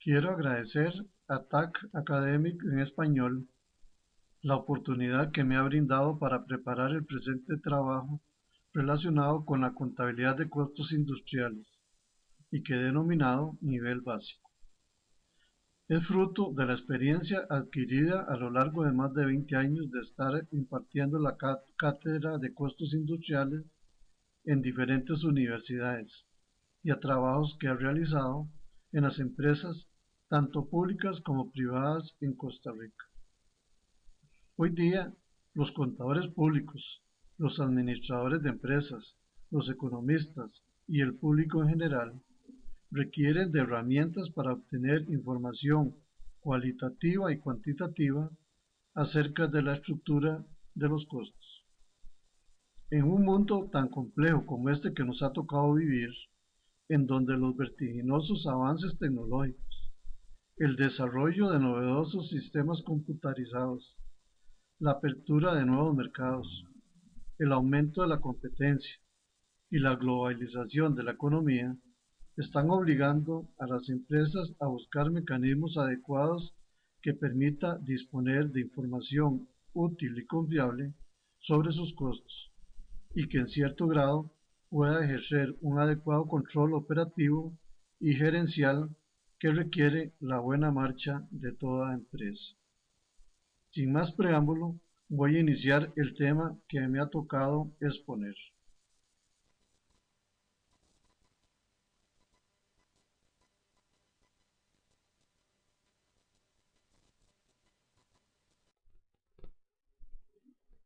Quiero agradecer a TAC Academic en español la oportunidad que me ha brindado para preparar el presente trabajo relacionado con la contabilidad de costos industriales y que he denominado nivel básico. Es fruto de la experiencia adquirida a lo largo de más de 20 años de estar impartiendo la cátedra de costos industriales en diferentes universidades y a trabajos que he realizado en las empresas tanto públicas como privadas en Costa Rica. Hoy día, los contadores públicos, los administradores de empresas, los economistas y el público en general requieren de herramientas para obtener información cualitativa y cuantitativa acerca de la estructura de los costos. En un mundo tan complejo como este que nos ha tocado vivir, en donde los vertiginosos avances tecnológicos, el desarrollo de novedosos sistemas computarizados, la apertura de nuevos mercados, el aumento de la competencia y la globalización de la economía están obligando a las empresas a buscar mecanismos adecuados que permita disponer de información útil y confiable sobre sus costos y que en cierto grado pueda ejercer un adecuado control operativo y gerencial que requiere la buena marcha de toda empresa. Sin más preámbulo, voy a iniciar el tema que me ha tocado exponer.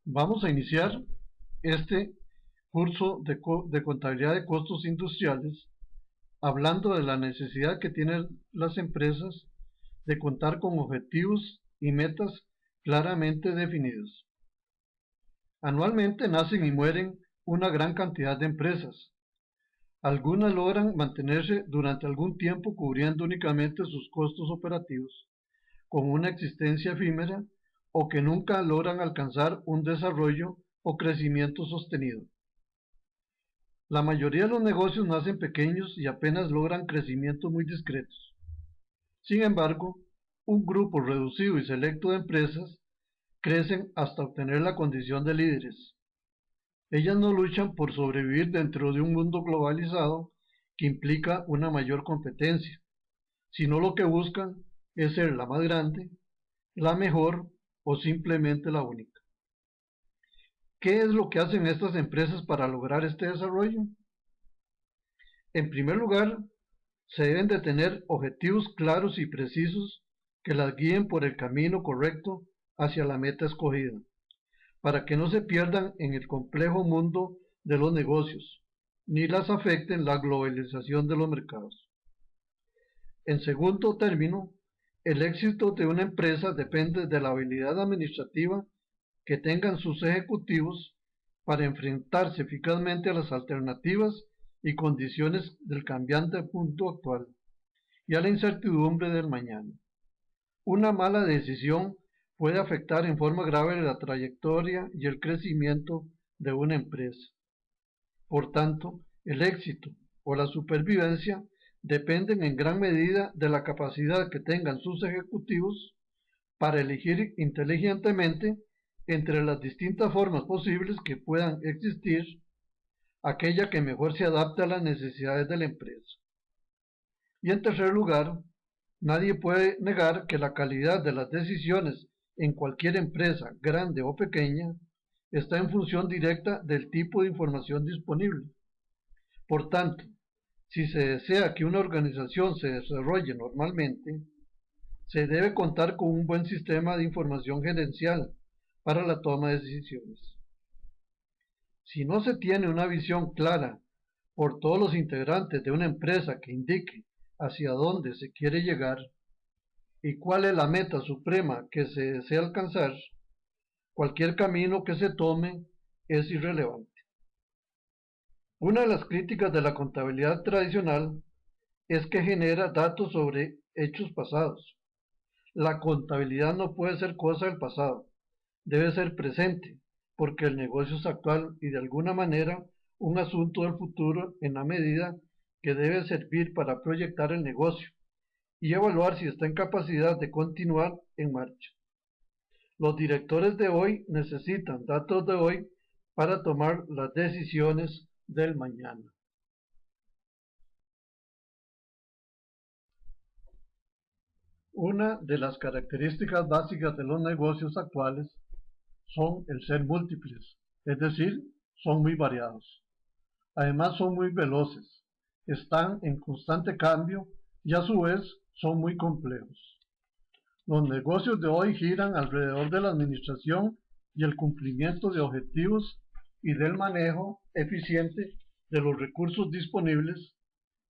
Vamos a iniciar este curso de contabilidad de costos industriales hablando de la necesidad que tienen las empresas de contar con objetivos y metas claramente definidos. Anualmente nacen y mueren una gran cantidad de empresas. Algunas logran mantenerse durante algún tiempo cubriendo únicamente sus costos operativos, con una existencia efímera o que nunca logran alcanzar un desarrollo o crecimiento sostenido. La mayoría de los negocios nacen pequeños y apenas logran crecimientos muy discretos. Sin embargo, un grupo reducido y selecto de empresas crecen hasta obtener la condición de líderes. Ellas no luchan por sobrevivir dentro de un mundo globalizado que implica una mayor competencia, sino lo que buscan es ser la más grande, la mejor o simplemente la única. ¿Qué es lo que hacen estas empresas para lograr este desarrollo? En primer lugar, se deben de tener objetivos claros y precisos que las guíen por el camino correcto hacia la meta escogida, para que no se pierdan en el complejo mundo de los negocios, ni las afecten la globalización de los mercados. En segundo término, el éxito de una empresa depende de la habilidad administrativa que tengan sus ejecutivos para enfrentarse eficazmente a las alternativas y condiciones del cambiante punto actual y a la incertidumbre del mañana. Una mala decisión puede afectar en forma grave la trayectoria y el crecimiento de una empresa. Por tanto, el éxito o la supervivencia dependen en gran medida de la capacidad que tengan sus ejecutivos para elegir inteligentemente entre las distintas formas posibles que puedan existir, aquella que mejor se adapte a las necesidades de la empresa. Y en tercer lugar, nadie puede negar que la calidad de las decisiones en cualquier empresa, grande o pequeña, está en función directa del tipo de información disponible. Por tanto, si se desea que una organización se desarrolle normalmente, se debe contar con un buen sistema de información gerencial para la toma de decisiones. Si no se tiene una visión clara por todos los integrantes de una empresa que indique hacia dónde se quiere llegar y cuál es la meta suprema que se desea alcanzar, cualquier camino que se tome es irrelevante. Una de las críticas de la contabilidad tradicional es que genera datos sobre hechos pasados. La contabilidad no puede ser cosa del pasado, debe ser presente, porque el negocio es actual y de alguna manera un asunto del futuro en la medida que debe servir para proyectar el negocio y evaluar si está en capacidad de continuar en marcha. Los directores de hoy necesitan datos de hoy para tomar las decisiones del mañana. Una de las características básicas de los negocios actuales son el ser múltiples, es decir, son muy variados. Además son muy veloces, están en constante cambio y a su vez son muy complejos. Los negocios de hoy giran alrededor de la administración y el cumplimiento de objetivos y del manejo eficiente de los recursos disponibles,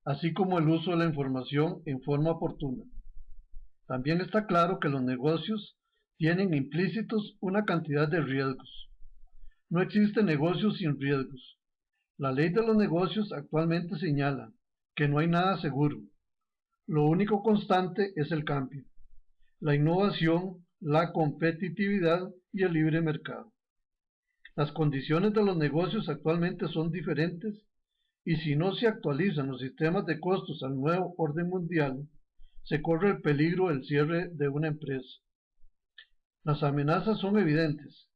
así como el uso de la información en forma oportuna. También está claro que los negocios tienen implícitos una cantidad de riesgos. No existe negocio sin riesgos. La ley de los negocios actualmente señala que no hay nada seguro. Lo único constante es el cambio, la innovación, la competitividad y el libre mercado. Las condiciones de los negocios actualmente son diferentes y si no se actualizan los sistemas de costos al nuevo orden mundial, se corre el peligro del cierre de una empresa. Las amenazas son evidentes.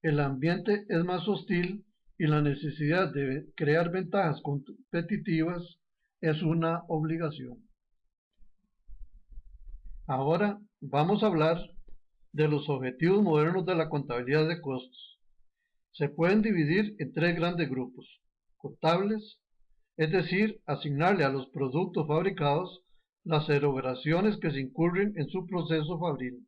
El ambiente es más hostil y la necesidad de crear ventajas competitivas es una obligación. Ahora vamos a hablar de los objetivos modernos de la contabilidad de costos. Se pueden dividir en tres grandes grupos: contables, es decir, asignarle a los productos fabricados las erogaciones que se incurren en su proceso fabril,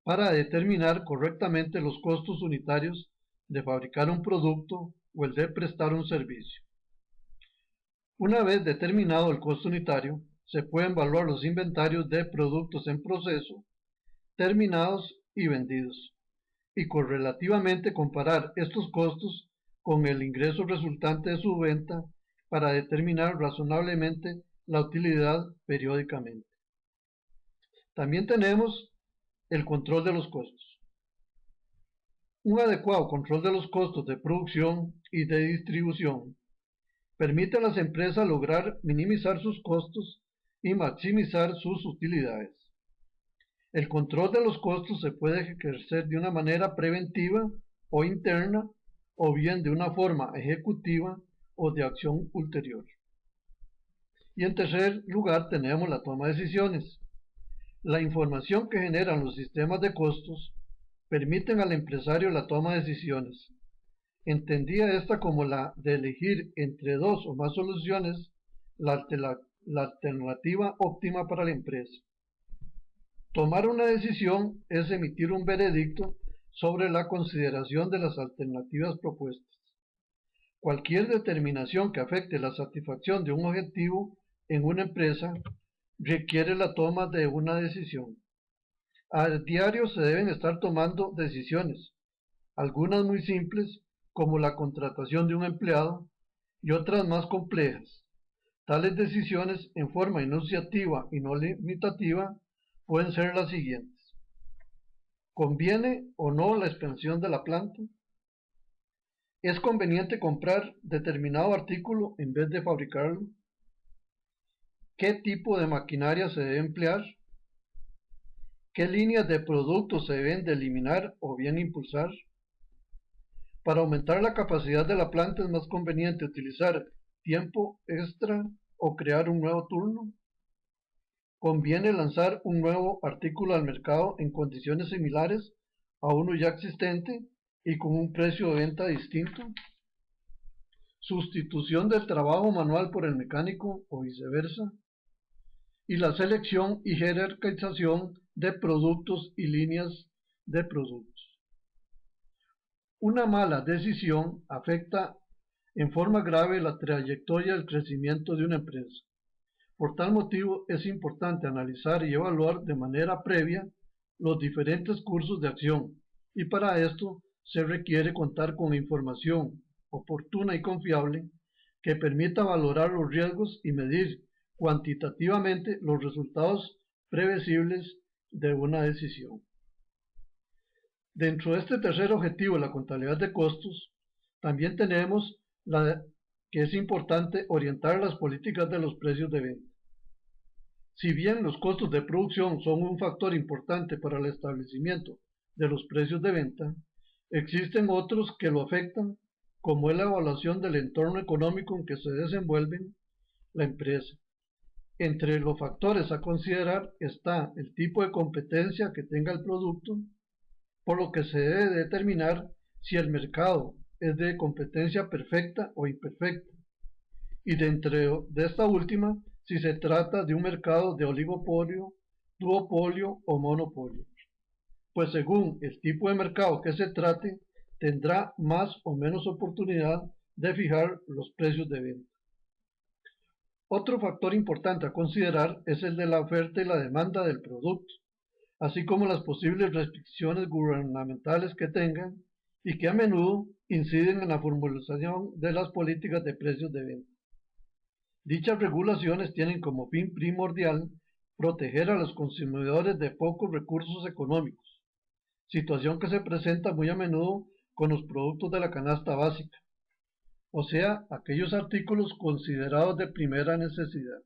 para determinar correctamente los costos unitarios de fabricar un producto o el de prestar un servicio. Una vez determinado el costo unitario, se pueden evaluar los inventarios de productos en proceso, terminados y vendidos, y correlativamente comparar estos costos con el ingreso resultante de su venta para determinar razonablemente la utilidad periódicamente. También tenemos el control de los costos. Un adecuado control de los costos de producción y de distribución permite a las empresas lograr minimizar sus costos y maximizar sus utilidades. El control de los costos se puede ejercer de una manera preventiva o interna, o bien de una forma ejecutiva o de acción ulterior. Y en tercer lugar tenemos la toma de decisiones. La información que generan los sistemas de costos permiten al empresario la toma de decisiones. Entendía esta como la de elegir entre dos o más soluciones la alternativa óptima para la empresa. Tomar una decisión es emitir un veredicto sobre la consideración de las alternativas propuestas. Cualquier determinación que afecte la satisfacción de un objetivo en una empresa requiere la toma de una decisión. A diario se deben estar tomando decisiones, algunas muy simples, como la contratación de un empleado, y otras más complejas. Tales decisiones en forma enunciativa y no limitativa pueden ser las siguientes: ¿conviene o no la expansión de la planta? ¿Es conveniente comprar determinado artículo en vez de fabricarlo? ¿Qué tipo de maquinaria se debe emplear? ¿Qué líneas de productos se deben de eliminar o bien impulsar? Para aumentar la capacidad de la planta es más conveniente utilizar tiempo extra o crear un nuevo turno. ¿Conviene lanzar un nuevo artículo al mercado en condiciones similares a uno ya existente y con un precio de venta distinto? ¿Sustitución del trabajo manual por el mecánico o viceversa? Y la selección y jerarquización de productos y líneas de productos. Una mala decisión afecta en forma grave la trayectoria del crecimiento de una empresa. Por tal motivo es importante analizar y evaluar de manera previa los diferentes cursos de acción, y para esto se requiere contar con información oportuna y confiable que permita valorar los riesgos y medir cuantitativamente los resultados previsibles de una decisión. Dentro de este tercer objetivo, la contabilidad de costos, también tenemos que es importante orientar las políticas de los precios de venta. Si bien los costos de producción son un factor importante para el establecimiento de los precios de venta, existen otros que lo afectan, como es la evaluación del entorno económico en que se desenvuelve la empresa. Entre los factores a considerar está el tipo de competencia que tenga el producto, por lo que se debe determinar si el mercado es de competencia perfecta o imperfecta, y dentro de esta última, si se trata de un mercado de oligopolio, duopolio o monopolio, pues según el tipo de mercado que se trate, tendrá más o menos oportunidad de fijar los precios de venta. Otro factor importante a considerar es el de la oferta y la demanda del producto, así como las posibles restricciones gubernamentales que tengan y que a menudo inciden en la formulación de las políticas de precios de venta. Dichas regulaciones tienen como fin primordial proteger a los consumidores de pocos recursos económicos, situación que se presenta muy a menudo con los productos de la canasta básica, o sea, aquellos artículos considerados de primera necesidad.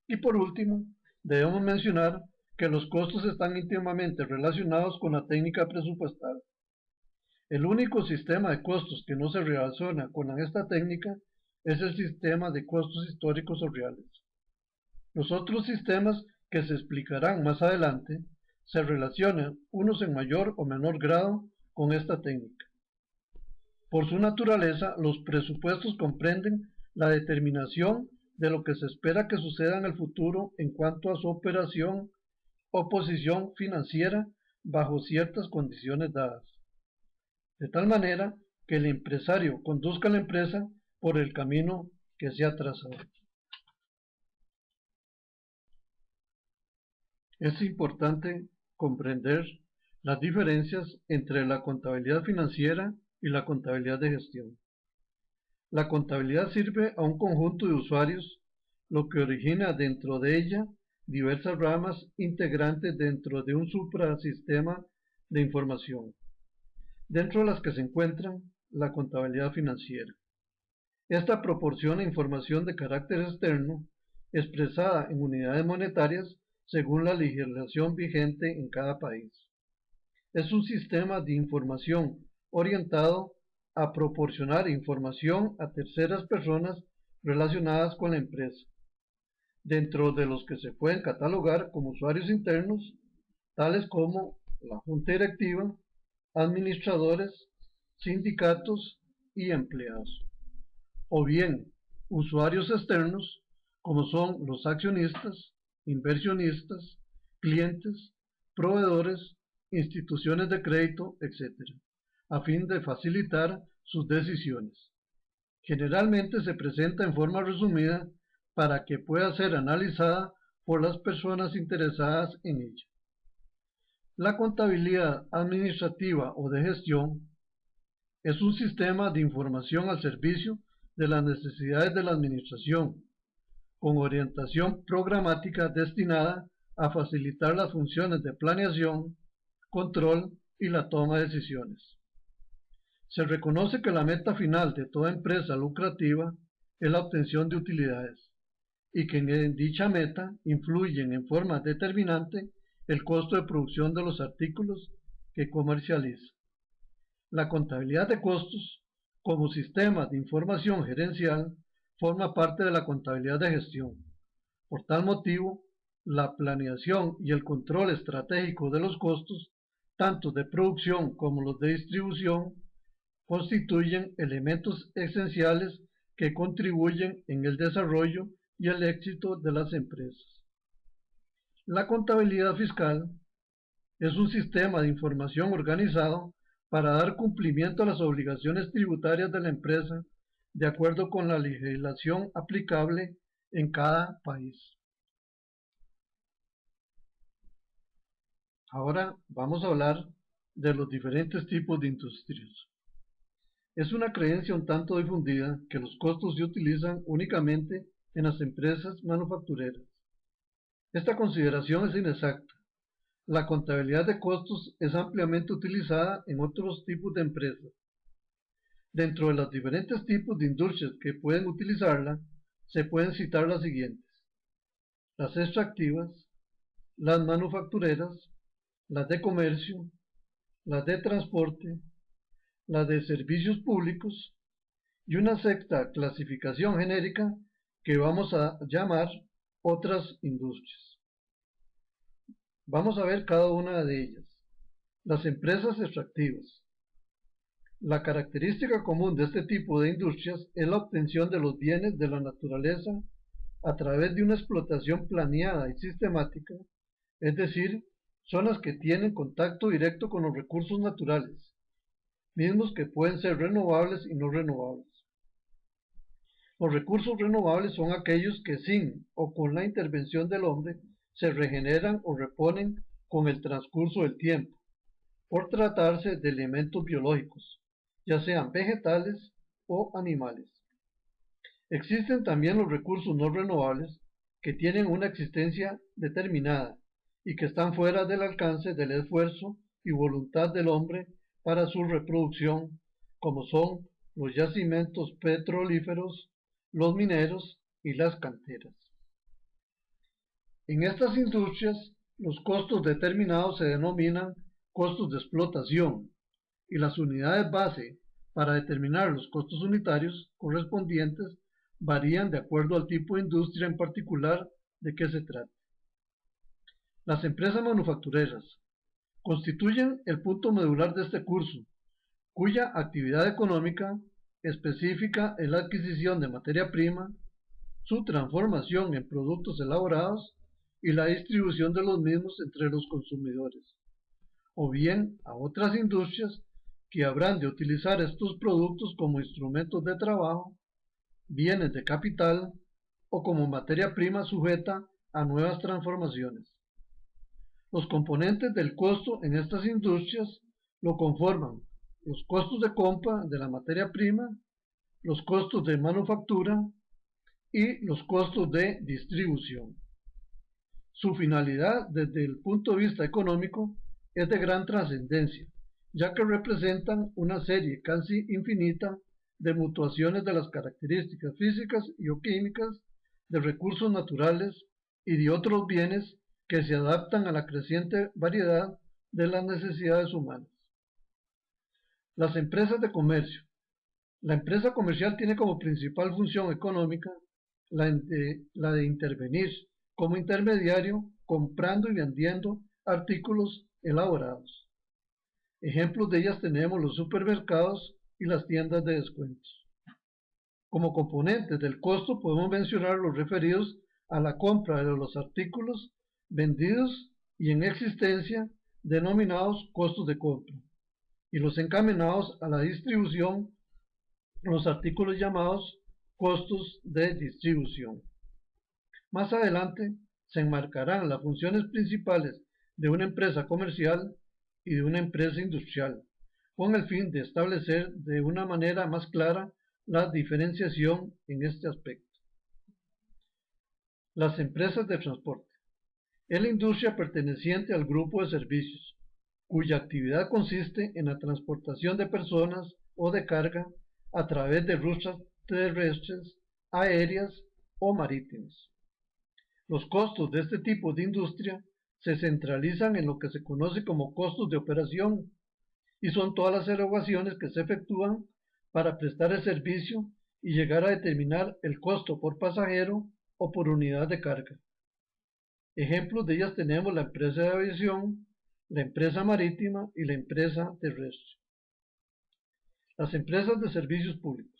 Y por último, debemos mencionar que los costos están íntimamente relacionados con la técnica presupuestal. El único sistema de costos que no se relaciona con esta técnica es el sistema de costos históricos o reales. Los otros sistemas que se explicarán más adelante se relacionan unos en mayor o menor grado con esta técnica. Por su naturaleza, los presupuestos comprenden la determinación de lo que se espera que suceda en el futuro en cuanto a su operación o posición financiera bajo ciertas condiciones dadas, de tal manera que el empresario conduzca a la empresa por el camino que se ha trazado. Es importante comprender las diferencias entre la contabilidad financiera y la contabilidad de gestión. La contabilidad sirve a un conjunto de usuarios, lo que origina dentro de ella diversas ramas integrantes dentro de un suprasistema de información, dentro de las que se encuentran la contabilidad financiera. Esta proporciona información de carácter externo, expresada en unidades monetarias según la legislación vigente en cada país. Es un sistema de información orientado a proporcionar información a terceras personas relacionadas con la empresa, dentro de los que se pueden catalogar como usuarios internos, tales como la junta directiva, administradores, sindicatos y empleados, o bien usuarios externos, como son los accionistas, inversionistas, clientes, proveedores, instituciones de crédito, etc., a fin de facilitar sus decisiones. Generalmente se presenta en forma resumida para que pueda ser analizada por las personas interesadas en ella. La contabilidad administrativa o de gestión es un sistema de información al servicio de las necesidades de la administración, con orientación programática destinada a facilitar las funciones de planeación, control y la toma de decisiones. Se reconoce que la meta final de toda empresa lucrativa es la obtención de utilidades y que en dicha meta influyen en forma determinante el costo de producción de los artículos que comercializa. La contabilidad de costos, como sistema de información gerencial, forma parte de la contabilidad de gestión. Por tal motivo, la planeación y el control estratégico de los costos, tanto de producción como los de distribución, constituyen elementos esenciales que contribuyen en el desarrollo y el éxito de las empresas. La contabilidad fiscal es un sistema de información organizado para dar cumplimiento a las obligaciones tributarias de la empresa de acuerdo con la legislación aplicable en cada país. Ahora vamos a hablar de los diferentes tipos de industrias. Es una creencia un tanto difundida que los costos se utilizan únicamente en las empresas manufactureras. Esta consideración es inexacta. La contabilidad de costos es ampliamente utilizada en otros tipos de empresas. Dentro de los diferentes tipos de industrias que pueden utilizarla, se pueden citar las siguientes. las extractivas, las manufactureras, las de comercio, las de transporte, las de servicios públicos y una sexta clasificación genérica que vamos a llamar otras industrias. Vamos a ver cada una de ellas. Las empresas extractivas. La característica común de este tipo de industrias es la obtención de los bienes de la naturaleza a través de una explotación planeada y sistemática, es decir, son las que tienen contacto directo con los recursos naturales, mismos que pueden ser renovables y no renovables. Los recursos renovables son aquellos que sin o con la intervención del hombre se regeneran o reponen con el transcurso del tiempo, por tratarse de elementos biológicos, ya sean vegetales o animales. Existen también los recursos no renovables que tienen una existencia determinada y que están fuera del alcance del esfuerzo y voluntad del hombre para su reproducción, como son los yacimientos petrolíferos, los mineros y las canteras. En estas industrias, los costos determinados se denominan costos de explotación y las unidades base para determinar los costos unitarios correspondientes varían de acuerdo al tipo de industria en particular de que se trate. Las empresas manufactureras constituyen el punto medular de este curso, cuya actividad económica específica es la adquisición de materia prima, su transformación en productos elaborados y la distribución de los mismos entre los consumidores, o bien a otras industrias que habrán de utilizar estos productos como instrumentos de trabajo, bienes de capital o como materia prima sujeta a nuevas transformaciones. Los componentes del costo en estas industrias lo conforman los costos de compra de la materia prima, los costos de manufactura y los costos de distribución. Su finalidad desde el punto de vista económico es de gran trascendencia, ya que representan una serie casi infinita de mutuaciones de las características físicas y o químicas de recursos naturales y de otros bienes que se adaptan a la creciente variedad de las necesidades humanas. Las empresas de comercio. La empresa comercial tiene como principal función económica la de intervenir como intermediario comprando y vendiendo artículos elaborados. Ejemplos de ellas tenemos los supermercados y las tiendas de descuentos. Como componentes del costo podemos mencionar los referidos a la compra de los artículos vendidos y en existencia denominados costos de compra, y los encaminados a la distribución, los artículos llamados costos de distribución. Más adelante se enmarcarán las funciones principales de una empresa comercial y de una empresa industrial, con el fin de establecer de una manera más clara la diferenciación en este aspecto. Las empresas de transporte. Es la industria perteneciente al grupo de servicios, cuya actividad consiste en la transportación de personas o de carga a través de rutas terrestres, aéreas o marítimas. Los costos de este tipo de industria se centralizan en lo que se conoce como costos de operación y son todas las erogaciones que se efectúan para prestar el servicio y llegar a determinar el costo por pasajero o por unidad de carga. Ejemplos de ellas tenemos la empresa de aviación, la empresa marítima y la empresa terrestre. Las empresas de servicios públicos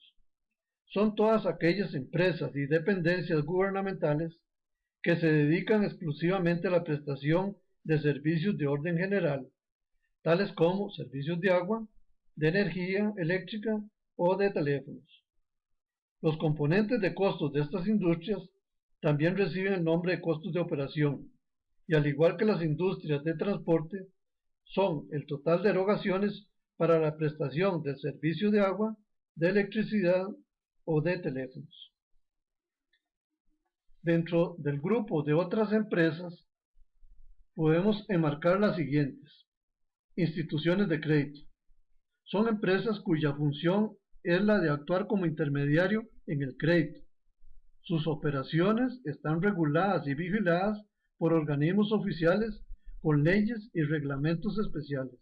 son todas aquellas empresas y dependencias gubernamentales que se dedican exclusivamente a la prestación de servicios de orden general, tales como servicios de agua, de energía eléctrica o de teléfonos. Los componentes de costos de estas industrias también reciben el nombre de costos de operación, y al igual que las industrias de transporte, son el total de erogaciones para la prestación del servicio de agua, de electricidad o de teléfonos. Dentro del grupo de otras empresas, podemos enmarcar las siguientes. Instituciones de crédito. Son empresas cuya función es la de actuar como intermediario en el crédito. Sus operaciones están reguladas y vigiladas por organismos oficiales con leyes y reglamentos especiales.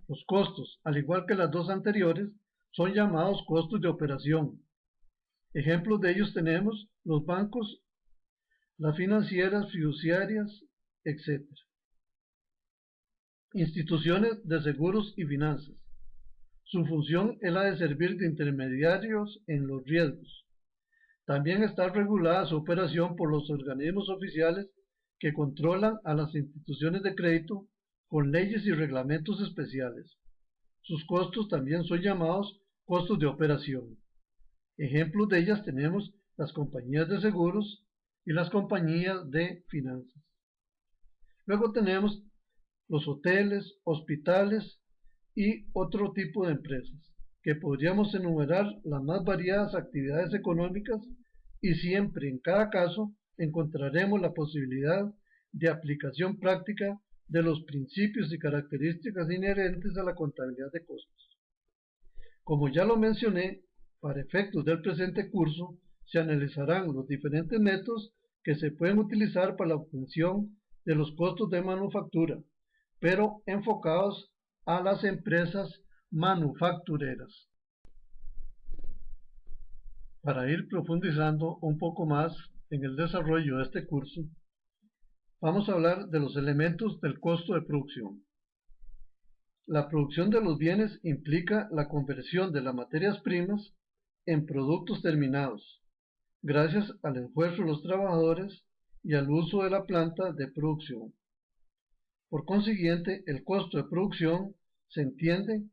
Los costos, al igual que las dos anteriores, son llamados costos de operación. Ejemplos de ellos tenemos los bancos, las financieras, fiduciarias, etc. Instituciones de seguros y finanzas. Su función es la de servir de intermediarios en los riesgos. También está regulada su operación por los organismos oficiales que controlan a las instituciones de crédito con leyes y reglamentos especiales. Sus costos también son llamados costos de operación. Ejemplos de ellas tenemos las compañías de seguros y las compañías de finanzas. Luego tenemos los hoteles, hospitales y otro tipo de empresas, que podríamos enumerar las más variadas actividades económicas y siempre en cada caso encontraremos la posibilidad de aplicación práctica de los principios y características inherentes a la contabilidad de costos. Como ya lo mencioné, para efectos del presente curso se analizarán los diferentes métodos que se pueden utilizar para la obtención de los costos de manufactura, pero enfocados a las empresas manufactureras. Para ir profundizando un poco más en el desarrollo de este curso, vamos a hablar de los elementos del costo de producción. La producción de los bienes implica la conversión de las materias primas en productos terminados, gracias al esfuerzo de los trabajadores y al uso de la planta de producción. Por consiguiente, el costo de producción se entiende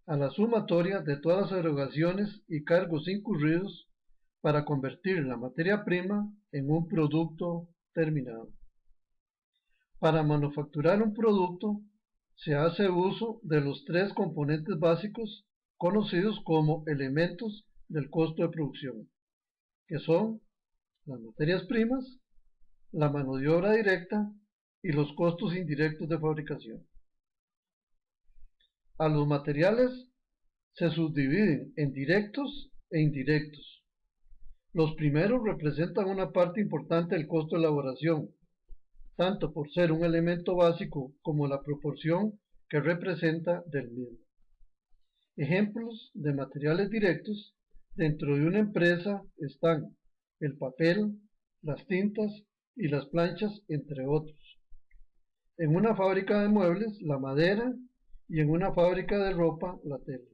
a la sumatoria de todas las erogaciones y cargos incurridos para convertir la materia prima en un producto terminado. Para manufacturar un producto se hace uso de los tres componentes básicos conocidos como elementos del costo de producción, que son las materias primas, la mano de obra directa y los costos indirectos de fabricación. A los materiales se subdividen en directos e indirectos. Los primeros representan una parte importante del costo de elaboración, tanto por ser un elemento básico como la proporción que representa del mismo. Ejemplos de materiales directos dentro de una empresa están el papel, las tintas y las planchas, entre otros. En una fábrica de muebles, la madera, y en una fábrica de ropa, la tela.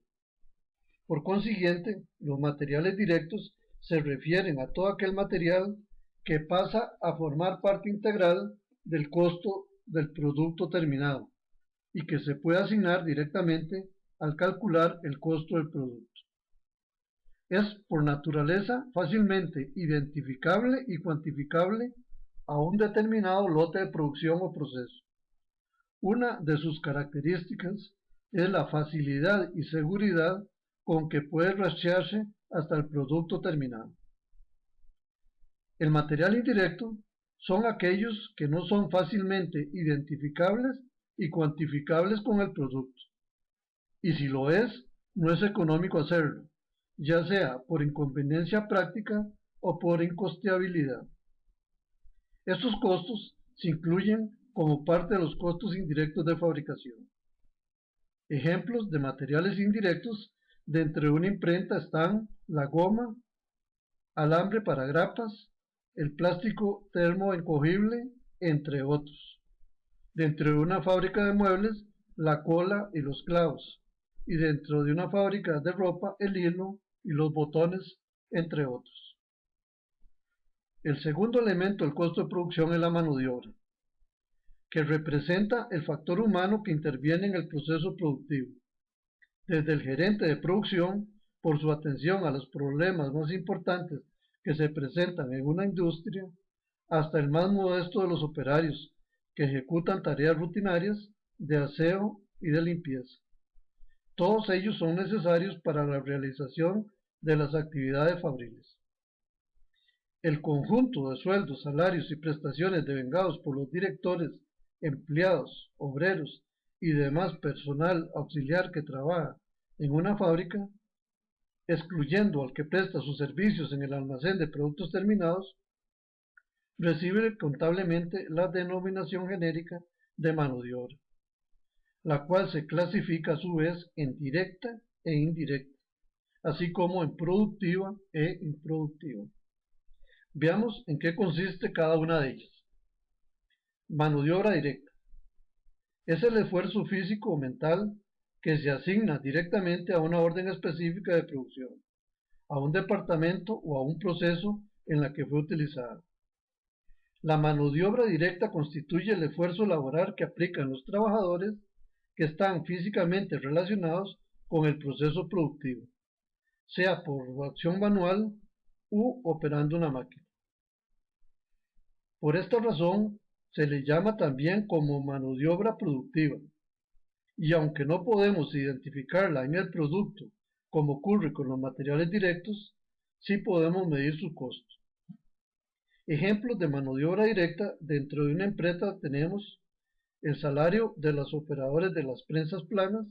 Por consiguiente, los materiales directos se refieren a todo aquel material que pasa a formar parte integral del costo del producto terminado y que se puede asignar directamente al calcular el costo del producto. Es por naturaleza fácilmente identificable y cuantificable a un determinado lote de producción o proceso. Una de sus características es la facilidad y seguridad con que puede rastrearse hasta el producto terminado. El material indirecto son aquellos que no son fácilmente identificables y cuantificables con el producto. Y si lo es, no es económico hacerlo, ya sea por inconveniencia práctica o por incosteabilidad. Estos costos se incluyen como parte de los costos indirectos de fabricación. Ejemplos de materiales indirectos dentro de una imprenta están la goma, alambre para grapas, el plástico termoencogible, entre otros. Dentro de una fábrica de muebles, la cola y los clavos. Y dentro de una fábrica de ropa, el hilo y los botones, entre otros. El segundo elemento del costo de producción es la mano de obra, que representa el factor humano que interviene en el proceso productivo. Desde el gerente de producción, por su atención a los problemas más importantes que se presentan en una industria, hasta el más modesto de los operarios que ejecutan tareas rutinarias de aseo y de limpieza. Todos ellos son necesarios para la realización de las actividades fabriles. El conjunto de sueldos, salarios y prestaciones devengados por los directores, empleados, obreros y demás personal auxiliar que trabaja en una fábrica excluyendo al que presta sus servicios en el almacén de productos terminados, recibe contablemente la denominación genérica de mano de obra, la cual se clasifica a su vez en directa e indirecta, así como en productiva e improductiva. Veamos en qué consiste cada una de ellas. Mano de obra directa. Es el esfuerzo físico o mental que se asigna directamente a una orden específica de producción, a un departamento o a un proceso en la que fue utilizada. La mano de obra directa constituye el esfuerzo laboral que aplican los trabajadores que están físicamente relacionados con el proceso productivo, sea por acción manual u operando una máquina. Por esta razón, se le llama también como mano de obra productiva, y aunque no podemos identificarla en el producto como ocurre con los materiales directos, sí podemos medir su costo. Ejemplos de mano de obra directa dentro de una empresa tenemos el salario de los operadores de las prensas planas,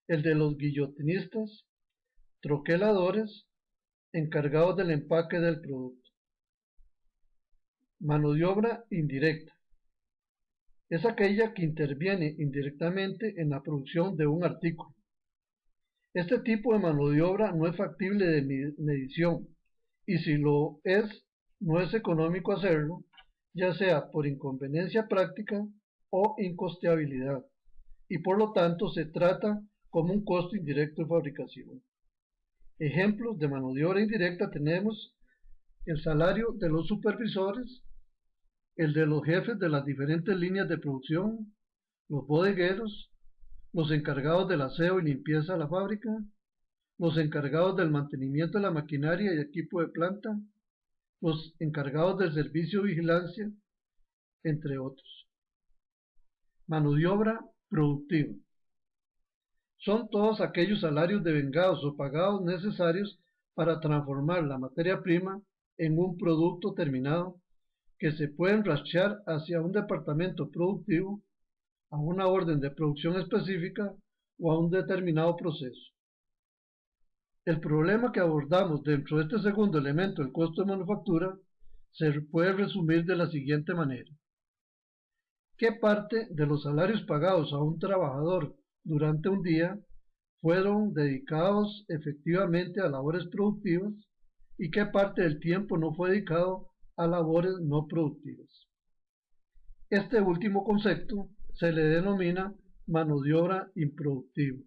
el de los guillotinistas, troqueladores, encargados del empaque del producto. Mano de obra indirecta. Es aquella que interviene indirectamente en la producción de un artículo. Este tipo de mano de obra no es factible de medición y si lo es, no es económico hacerlo, ya sea por inconveniencia práctica o incosteabilidad, y por lo tanto se trata como un costo indirecto de fabricación. Ejemplos de mano de obra indirecta tenemos el salario de los supervisores, el de los jefes de las diferentes líneas de producción, los bodegueros, los encargados del aseo y limpieza de la fábrica, los encargados del mantenimiento de la maquinaria y equipo de planta, los encargados del servicio de vigilancia, entre otros. Mano de obra productiva. Son todos aquellos salarios devengados o pagados necesarios para transformar la materia prima en un producto terminado que se pueden rastrear hacia un departamento productivo, a una orden de producción específica o a un determinado proceso. El problema que abordamos dentro de este segundo elemento, el costo de manufactura, se puede resumir de la siguiente manera. ¿Qué parte de los salarios pagados a un trabajador durante un día fueron dedicados efectivamente a labores productivas y qué parte del tiempo no fue dedicado a labores no productivas? Este último concepto se le denomina mano de obra improductiva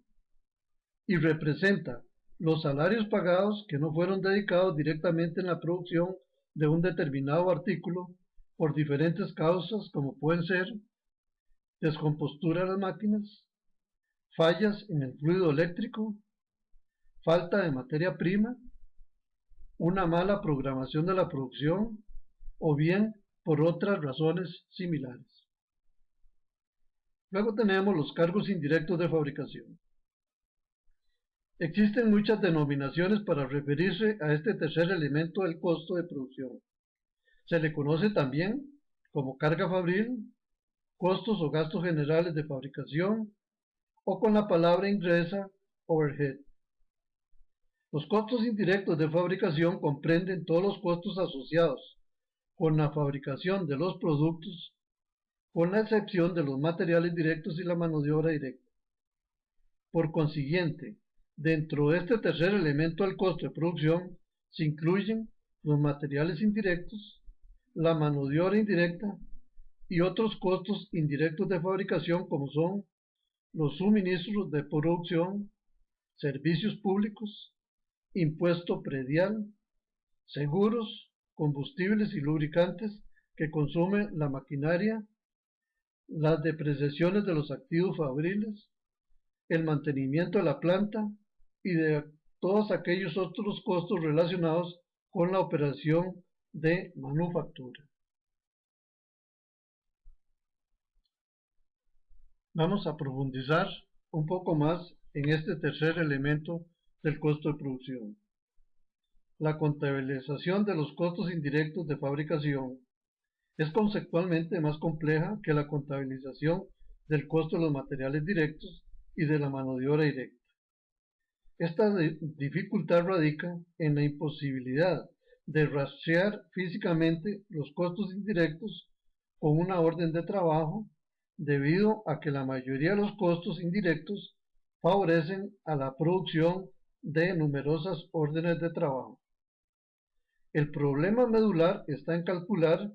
y representa los salarios pagados que no fueron dedicados directamente en la producción de un determinado artículo por diferentes causas como pueden ser descompostura de las máquinas, fallas en el fluido eléctrico, falta de materia prima, una mala programación de la producción o bien por otras razones similares. Luego tenemos los cargos indirectos de fabricación. Existen muchas denominaciones para referirse a este tercer elemento del costo de producción. Se le conoce también como carga fabril, costos o gastos generales de fabricación, o con la palabra inglesa overhead. Los costos indirectos de fabricación comprenden todos los costos asociados con la fabricación de los productos, con la excepción de los materiales directos y la mano de obra directa. Por consiguiente, dentro de este tercer elemento del costo de producción se incluyen los materiales indirectos, la mano de obra indirecta y otros costos indirectos de fabricación como son los suministros de producción, servicios públicos, impuesto predial, seguros, combustibles y lubricantes que consume la maquinaria, las depreciaciones de los activos fabriles, el mantenimiento de la planta y de todos aquellos otros costos relacionados con la operación de manufactura. Vamos a profundizar un poco más en este tercer elemento del costo de producción. La contabilización de los costos indirectos de fabricación es conceptualmente más compleja que la contabilización del costo de los materiales directos y de la mano de obra directa. Esta dificultad radica en la imposibilidad de rastrear físicamente los costos indirectos con una orden de trabajo, debido a que la mayoría de los costos indirectos favorecen a la producción de numerosas órdenes de trabajo. El problema medular está en calcular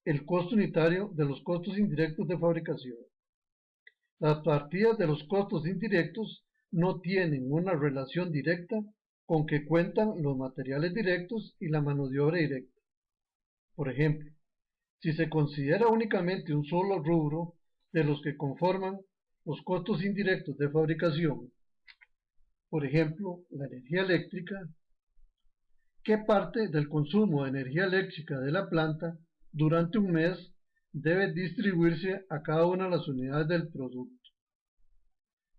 el costo unitario de los costos indirectos de fabricación. Las partidas de los costos indirectos no tienen una relación directa con que cuentan los materiales directos y la mano de obra directa. Por ejemplo, si se considera únicamente un solo rubro de los que conforman los costos indirectos de fabricación, por ejemplo, la energía eléctrica, ¿qué parte del consumo de energía eléctrica de la planta durante un mes debe distribuirse a cada una de las unidades del producto?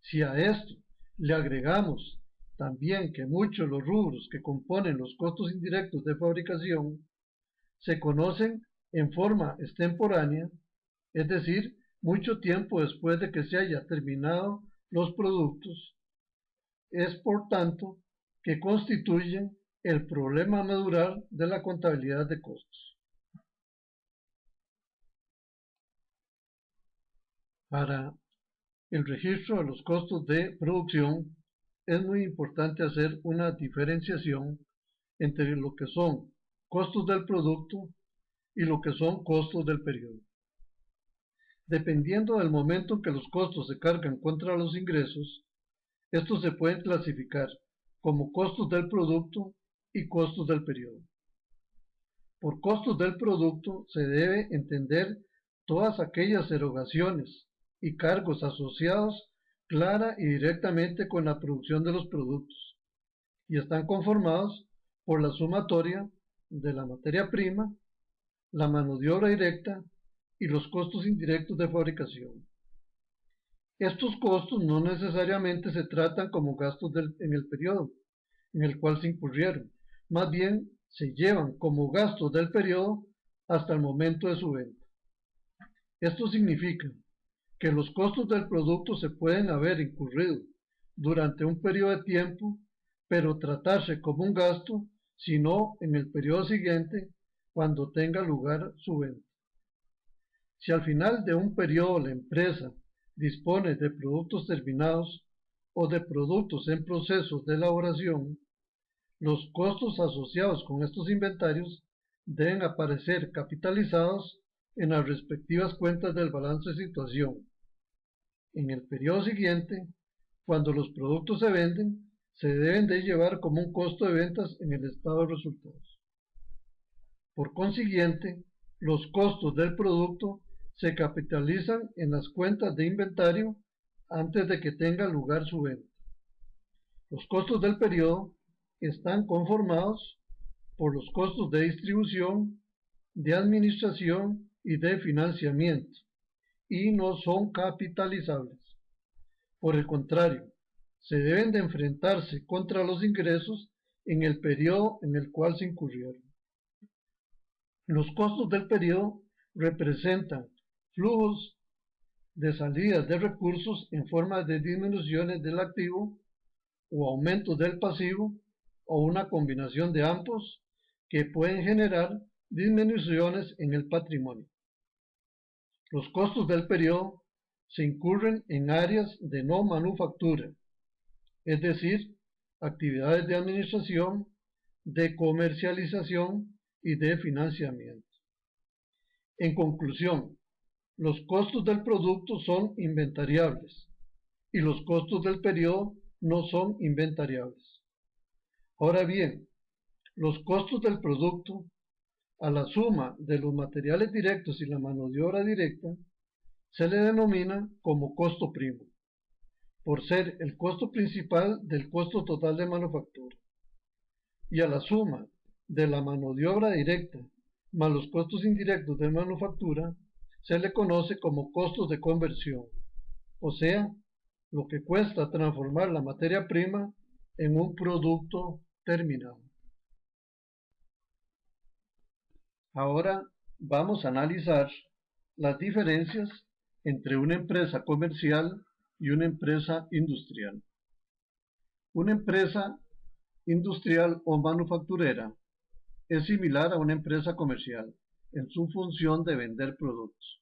Si a esto le agregamos también que muchos de los rubros que componen los costos indirectos de fabricación se conocen en forma extemporánea, es decir, mucho tiempo después de que se haya terminado los productos, es por tanto que constituyen el problema medular de la contabilidad de costos. Para el registro de los costos de producción es muy importante hacer una diferenciación entre lo que son costos del producto y lo que son costos del periodo. Dependiendo del momento en que los costos se cargan contra los ingresos, estos se pueden clasificar como costos del producto y costos del periodo. Por costos del producto se debe entender todas aquellas erogaciones y cargos asociados clara y directamente con la producción de los productos, y están conformados por la sumatoria de la materia prima, la mano de obra directa y los costos indirectos de fabricación. Estos costos no necesariamente se tratan como gastos en el periodo en el cual se incurrieron, más bien se llevan como gastos del periodo hasta el momento de su venta. Esto significa que los costos del producto se pueden haber incurrido durante un periodo de tiempo, pero tratarse como un gasto, sino en el periodo siguiente, cuando tenga lugar su venta. Si al final de un periodo la empresa dispone de productos terminados o de productos en procesos de elaboración, los costos asociados con estos inventarios deben aparecer capitalizados en las respectivas cuentas del balance de situación. En el periodo siguiente, cuando los productos se venden, se deben de llevar como un costo de ventas en el estado de resultados. Por consiguiente, los costos del producto se capitalizan en las cuentas de inventario antes de que tenga lugar su venta. Los costos del periodo están conformados por los costos de distribución, de administración y de financiamiento, y no son capitalizables. Por el contrario, se deben de enfrentarse contra los ingresos en el periodo en el cual se incurrieron. Los costos del periodo representan flujos de salidas de recursos en forma de disminuciones del activo o aumentos del pasivo, o una combinación de ambos, que pueden generar disminuciones en el patrimonio. Los costos del periodo se incurren en áreas de no manufactura, es decir, actividades de administración, de comercialización y de financiamiento. En conclusión, los costos del producto son inventariables y los costos del periodo no son inventariables. Ahora bien, los costos del producto, a la suma de los materiales directos y la mano de obra directa, se le denomina como costo primo, por ser el costo principal del costo total de manufactura. Y a la suma de la mano de obra directa más los costos indirectos de manufactura, se le conoce como costos de conversión, o sea, lo que cuesta transformar la materia prima en un producto terminado. Ahora vamos a analizar las diferencias entre una empresa comercial y una empresa industrial. Una empresa industrial o manufacturera es similar a una empresa comercial en su función de vender productos,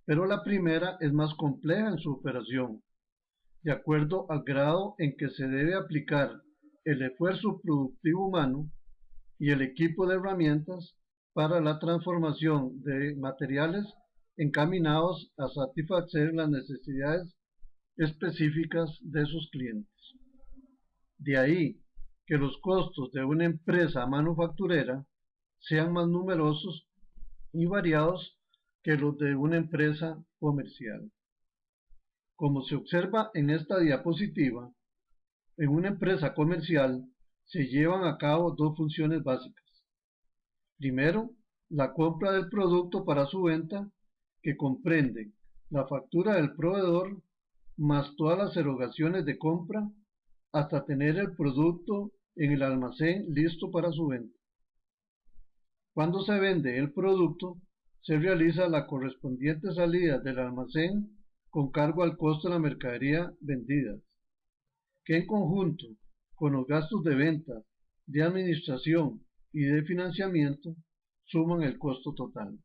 pero la primera es más compleja en su operación, de acuerdo al grado en que se debe aplicar el esfuerzo productivo humano y el equipo de herramientas para la transformación de materiales encaminados a satisfacer las necesidades específicas de sus clientes. De ahí que los costos de una empresa manufacturera sean más numerosos y variados que los de una empresa comercial. Como se observa en esta diapositiva, en una empresa comercial se llevan a cabo dos funciones básicas. Primero, la compra del producto para su venta, que comprende la factura del proveedor más todas las erogaciones de compra hasta tener el producto en el almacén listo para su venta. Cuando se vende el producto, se realiza la correspondiente salida del almacén con cargo al costo de la mercadería vendida, que en conjunto con los gastos de venta, de administración y de financiamiento suman el costo total,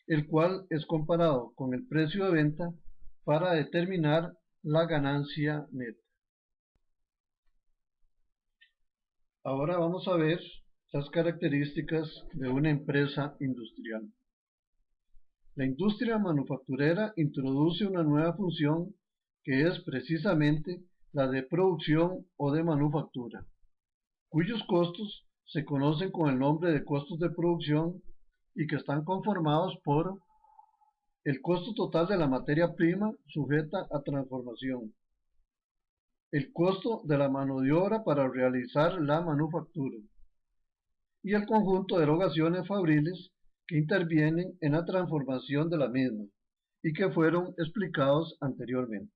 el cual es comparado con el precio de venta para determinar la ganancia neta. Ahora vamos a ver las características de una empresa industrial. La industria manufacturera introduce una nueva función que es precisamente la de producción o de manufactura, cuyos costos se conocen con el nombre de costos de producción y que están conformados por el costo total de la materia prima sujeta a transformación, el costo de la mano de obra para realizar la manufactura y el conjunto de erogaciones fabriles que intervienen en la transformación de la misma y que fueron explicados anteriormente.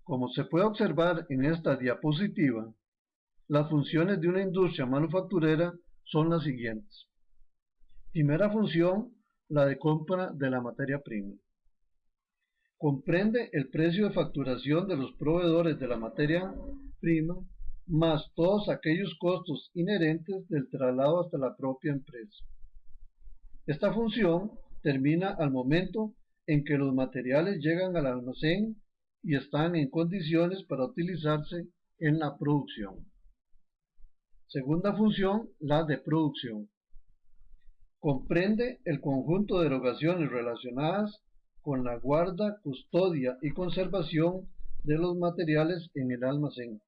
Como se puede observar en esta diapositiva, las funciones de una industria manufacturera son las siguientes. Primera función, la de compra de la materia prima. Comprende el precio de facturación de los proveedores de la materia prima, más todos aquellos costos inherentes del traslado hasta la propia empresa. Esta función termina al momento en que los materiales llegan al almacén y están en condiciones para utilizarse en la producción. Segunda función, la de producción. Comprende el conjunto de erogaciones relacionadas con la guarda, custodia y conservación de los materiales en el almacén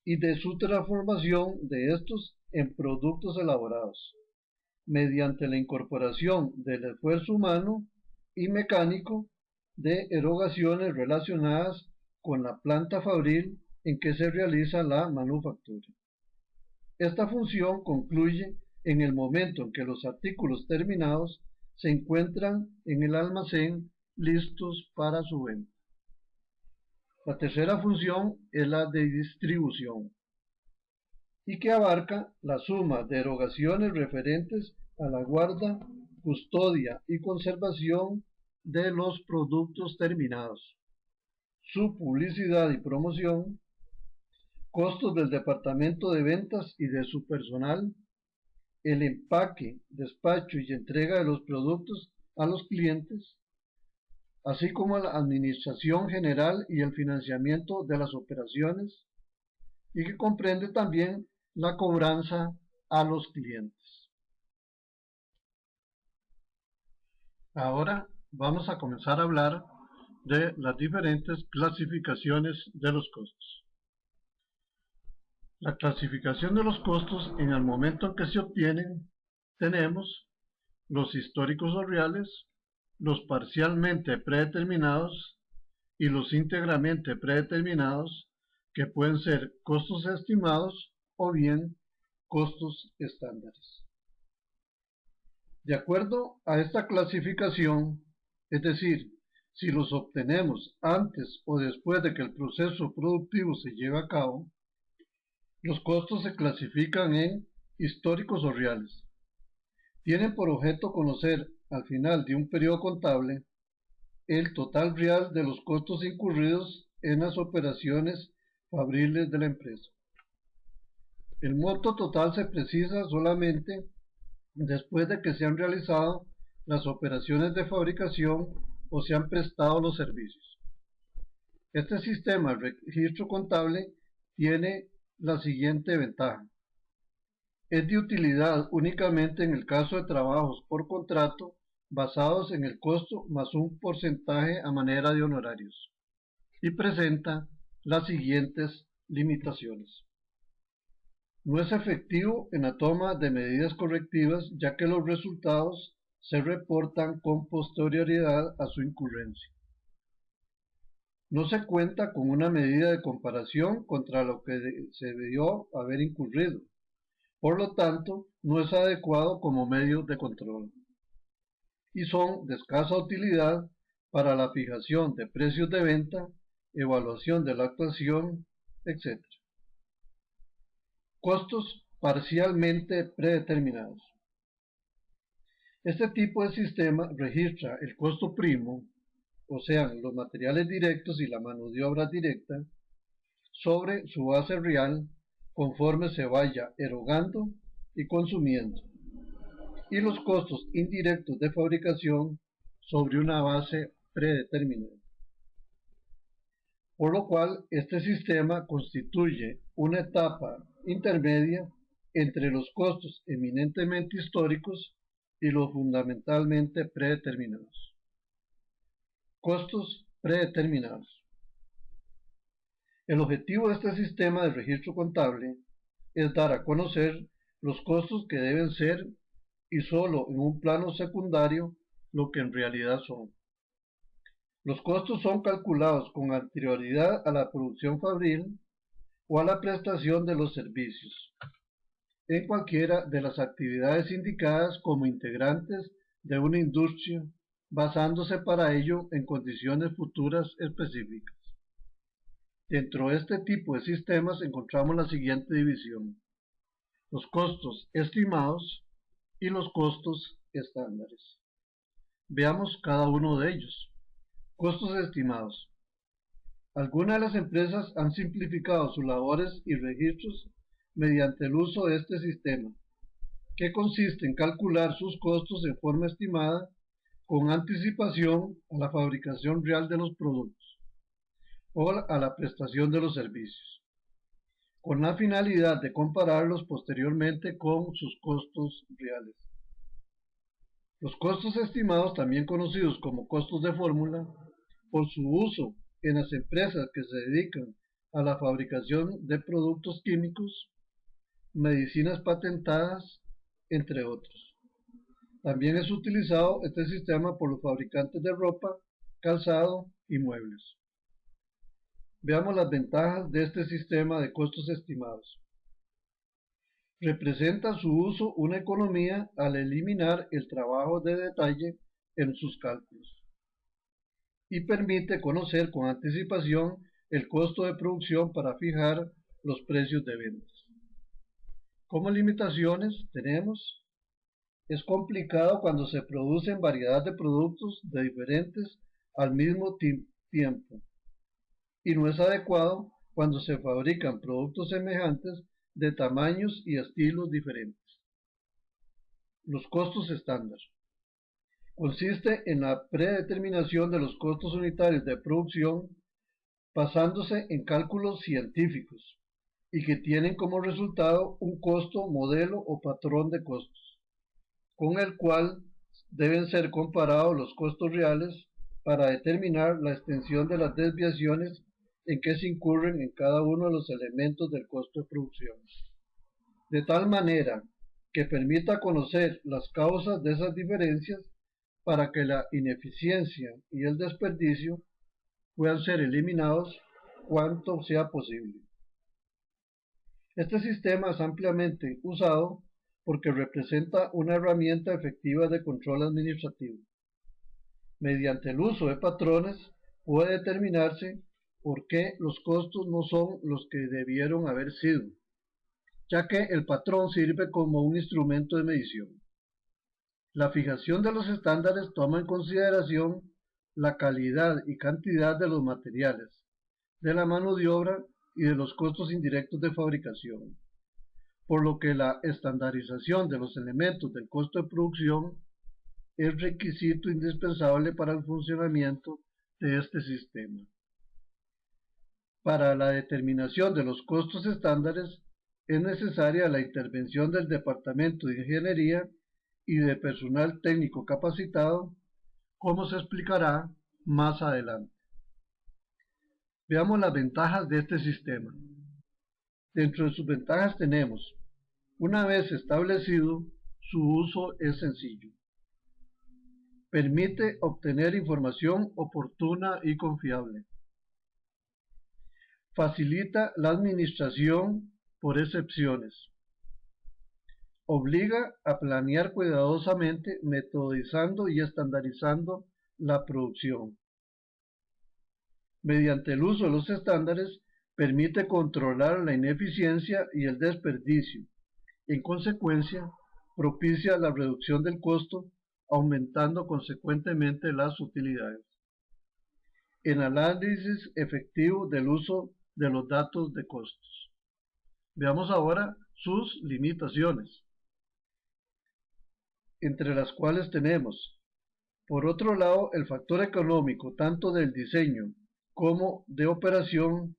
y de su transformación de estos en productos elaborados, mediante la incorporación del esfuerzo humano y mecánico de erogaciones relacionadas con la planta fabril en que se realiza la manufactura. Esta función concluye en el momento en que los artículos terminados se encuentran en el almacén listos para su venta. La tercera función es la de distribución y que abarca la suma de erogaciones referentes a la guarda, custodia y conservación de los productos terminados, su publicidad y promoción, costos del departamento de ventas y de su personal, el empaque, despacho y entrega de los productos a los clientes, así como la administración general y el financiamiento de las operaciones, y que comprende también la cobranza a los clientes. Ahora vamos a comenzar a hablar de las diferentes clasificaciones de los costos. La clasificación de los costos en el momento en que se obtienen, tenemos los históricos o reales, los parcialmente predeterminados y los íntegramente predeterminados, que pueden ser costos estimados o bien costos estándares. De acuerdo a esta clasificación, es decir, si los obtenemos antes o después de que el proceso productivo se lleve a cabo, los costos se clasifican en históricos o reales. Tienen por objeto conocer al final de un periodo contable el total real de los costos incurridos en las operaciones fabriles de la empresa. El monto total se precisa solamente después de que se han realizado las operaciones de fabricación o se han prestado los servicios. Este sistema de registro contable tiene la siguiente ventaja. Es de utilidad únicamente en el caso de trabajos por contrato basados en el costo más un porcentaje a manera de honorarios, y presenta las siguientes limitaciones. No es efectivo en la toma de medidas correctivas, ya que los resultados se reportan con posterioridad a su incurrencia. No se cuenta con una medida de comparación contra lo que se debió haber incurrido. Por lo tanto, no es adecuado como medio de control. Y son de escasa utilidad para la fijación de precios de venta, evaluación de la actuación, etc. Costos parcialmente predeterminados. Este tipo de sistema registra el costo primo, o sea, los materiales directos y la mano de obra directa, sobre su base real conforme se vaya erogando y consumiendo, y los costos indirectos de fabricación sobre una base predeterminada. Por lo cual, este sistema constituye una etapa intermedia entre los costos eminentemente históricos y los fundamentalmente predeterminados. Costos predeterminados. El objetivo de este sistema de registro contable es dar a conocer los costos que deben ser y solo en un plano secundario lo que en realidad son. Los costos son calculados con anterioridad a la producción fabril o a la prestación de los servicios, en cualquiera de las actividades indicadas como integrantes de una industria, basándose para ello en condiciones futuras específicas. Dentro de este tipo de sistemas encontramos la siguiente división: los costos estimados y los costos estándares. Veamos cada uno de ellos. Costos estimados. Algunas de las empresas han simplificado sus labores y registros mediante el uso de este sistema, que consiste en calcular sus costos en forma estimada con anticipación a la fabricación real de los productos o a la prestación de los servicios, con la finalidad de compararlos posteriormente con sus costos reales. Los costos estimados, también conocidos como costos de fórmula, por su uso en las empresas que se dedican a la fabricación de productos químicos, medicinas patentadas, entre otros. También es utilizado este sistema por los fabricantes de ropa, calzado y muebles. Veamos las ventajas de este sistema de costos estimados. Representa su uso una economía al eliminar el trabajo de detalle en sus cálculos, y permite conocer con anticipación el costo de producción para fijar los precios de ventas. Como limitaciones tenemos: es complicado cuando se producen variedad de productos de diferentes al mismo tiempo, y no es adecuado cuando se fabrican productos semejantes de tamaños y estilos diferentes. Los costos estándar. Consiste en la predeterminación de los costos unitarios de producción basándose en cálculos científicos y que tienen como resultado un costo modelo o patrón de costos, con el cual deben ser comparados los costos reales para determinar la extensión de las desviaciones en que se incurren en cada uno de los elementos del costo de producción, de tal manera que permita conocer las causas de esas diferencias para que la ineficiencia y el desperdicio puedan ser eliminados cuanto sea posible. Este sistema es ampliamente usado porque representa una herramienta efectiva de control administrativo. Mediante el uso de patrones puede determinarse por qué los costos no son los que debieron haber sido, ya que el patrón sirve como un instrumento de medición. La fijación de los estándares toma en consideración la calidad y cantidad de los materiales, de la mano de obra y de los costos indirectos de fabricación, por lo que la estandarización de los elementos del costo de producción es requisito indispensable para el funcionamiento de este sistema. Para la determinación de los costos estándares es necesaria la intervención del Departamento de Ingeniería y de personal técnico capacitado, como se explicará más adelante. Veamos las ventajas de este sistema. Dentro de sus ventajas tenemos: una vez establecido, su uso es sencillo. Permite obtener información oportuna y confiable. Facilita la administración por excepciones. Obliga a planear cuidadosamente, metodizando y estandarizando la producción. Mediante el uso de los estándares, permite controlar la ineficiencia y el desperdicio. En consecuencia, propicia la reducción del costo, aumentando consecuentemente las utilidades. En análisis efectivo del uso de los datos de costos. Veamos ahora sus limitaciones, entre las cuales tenemos, por otro lado, el factor económico, tanto del diseño como de operación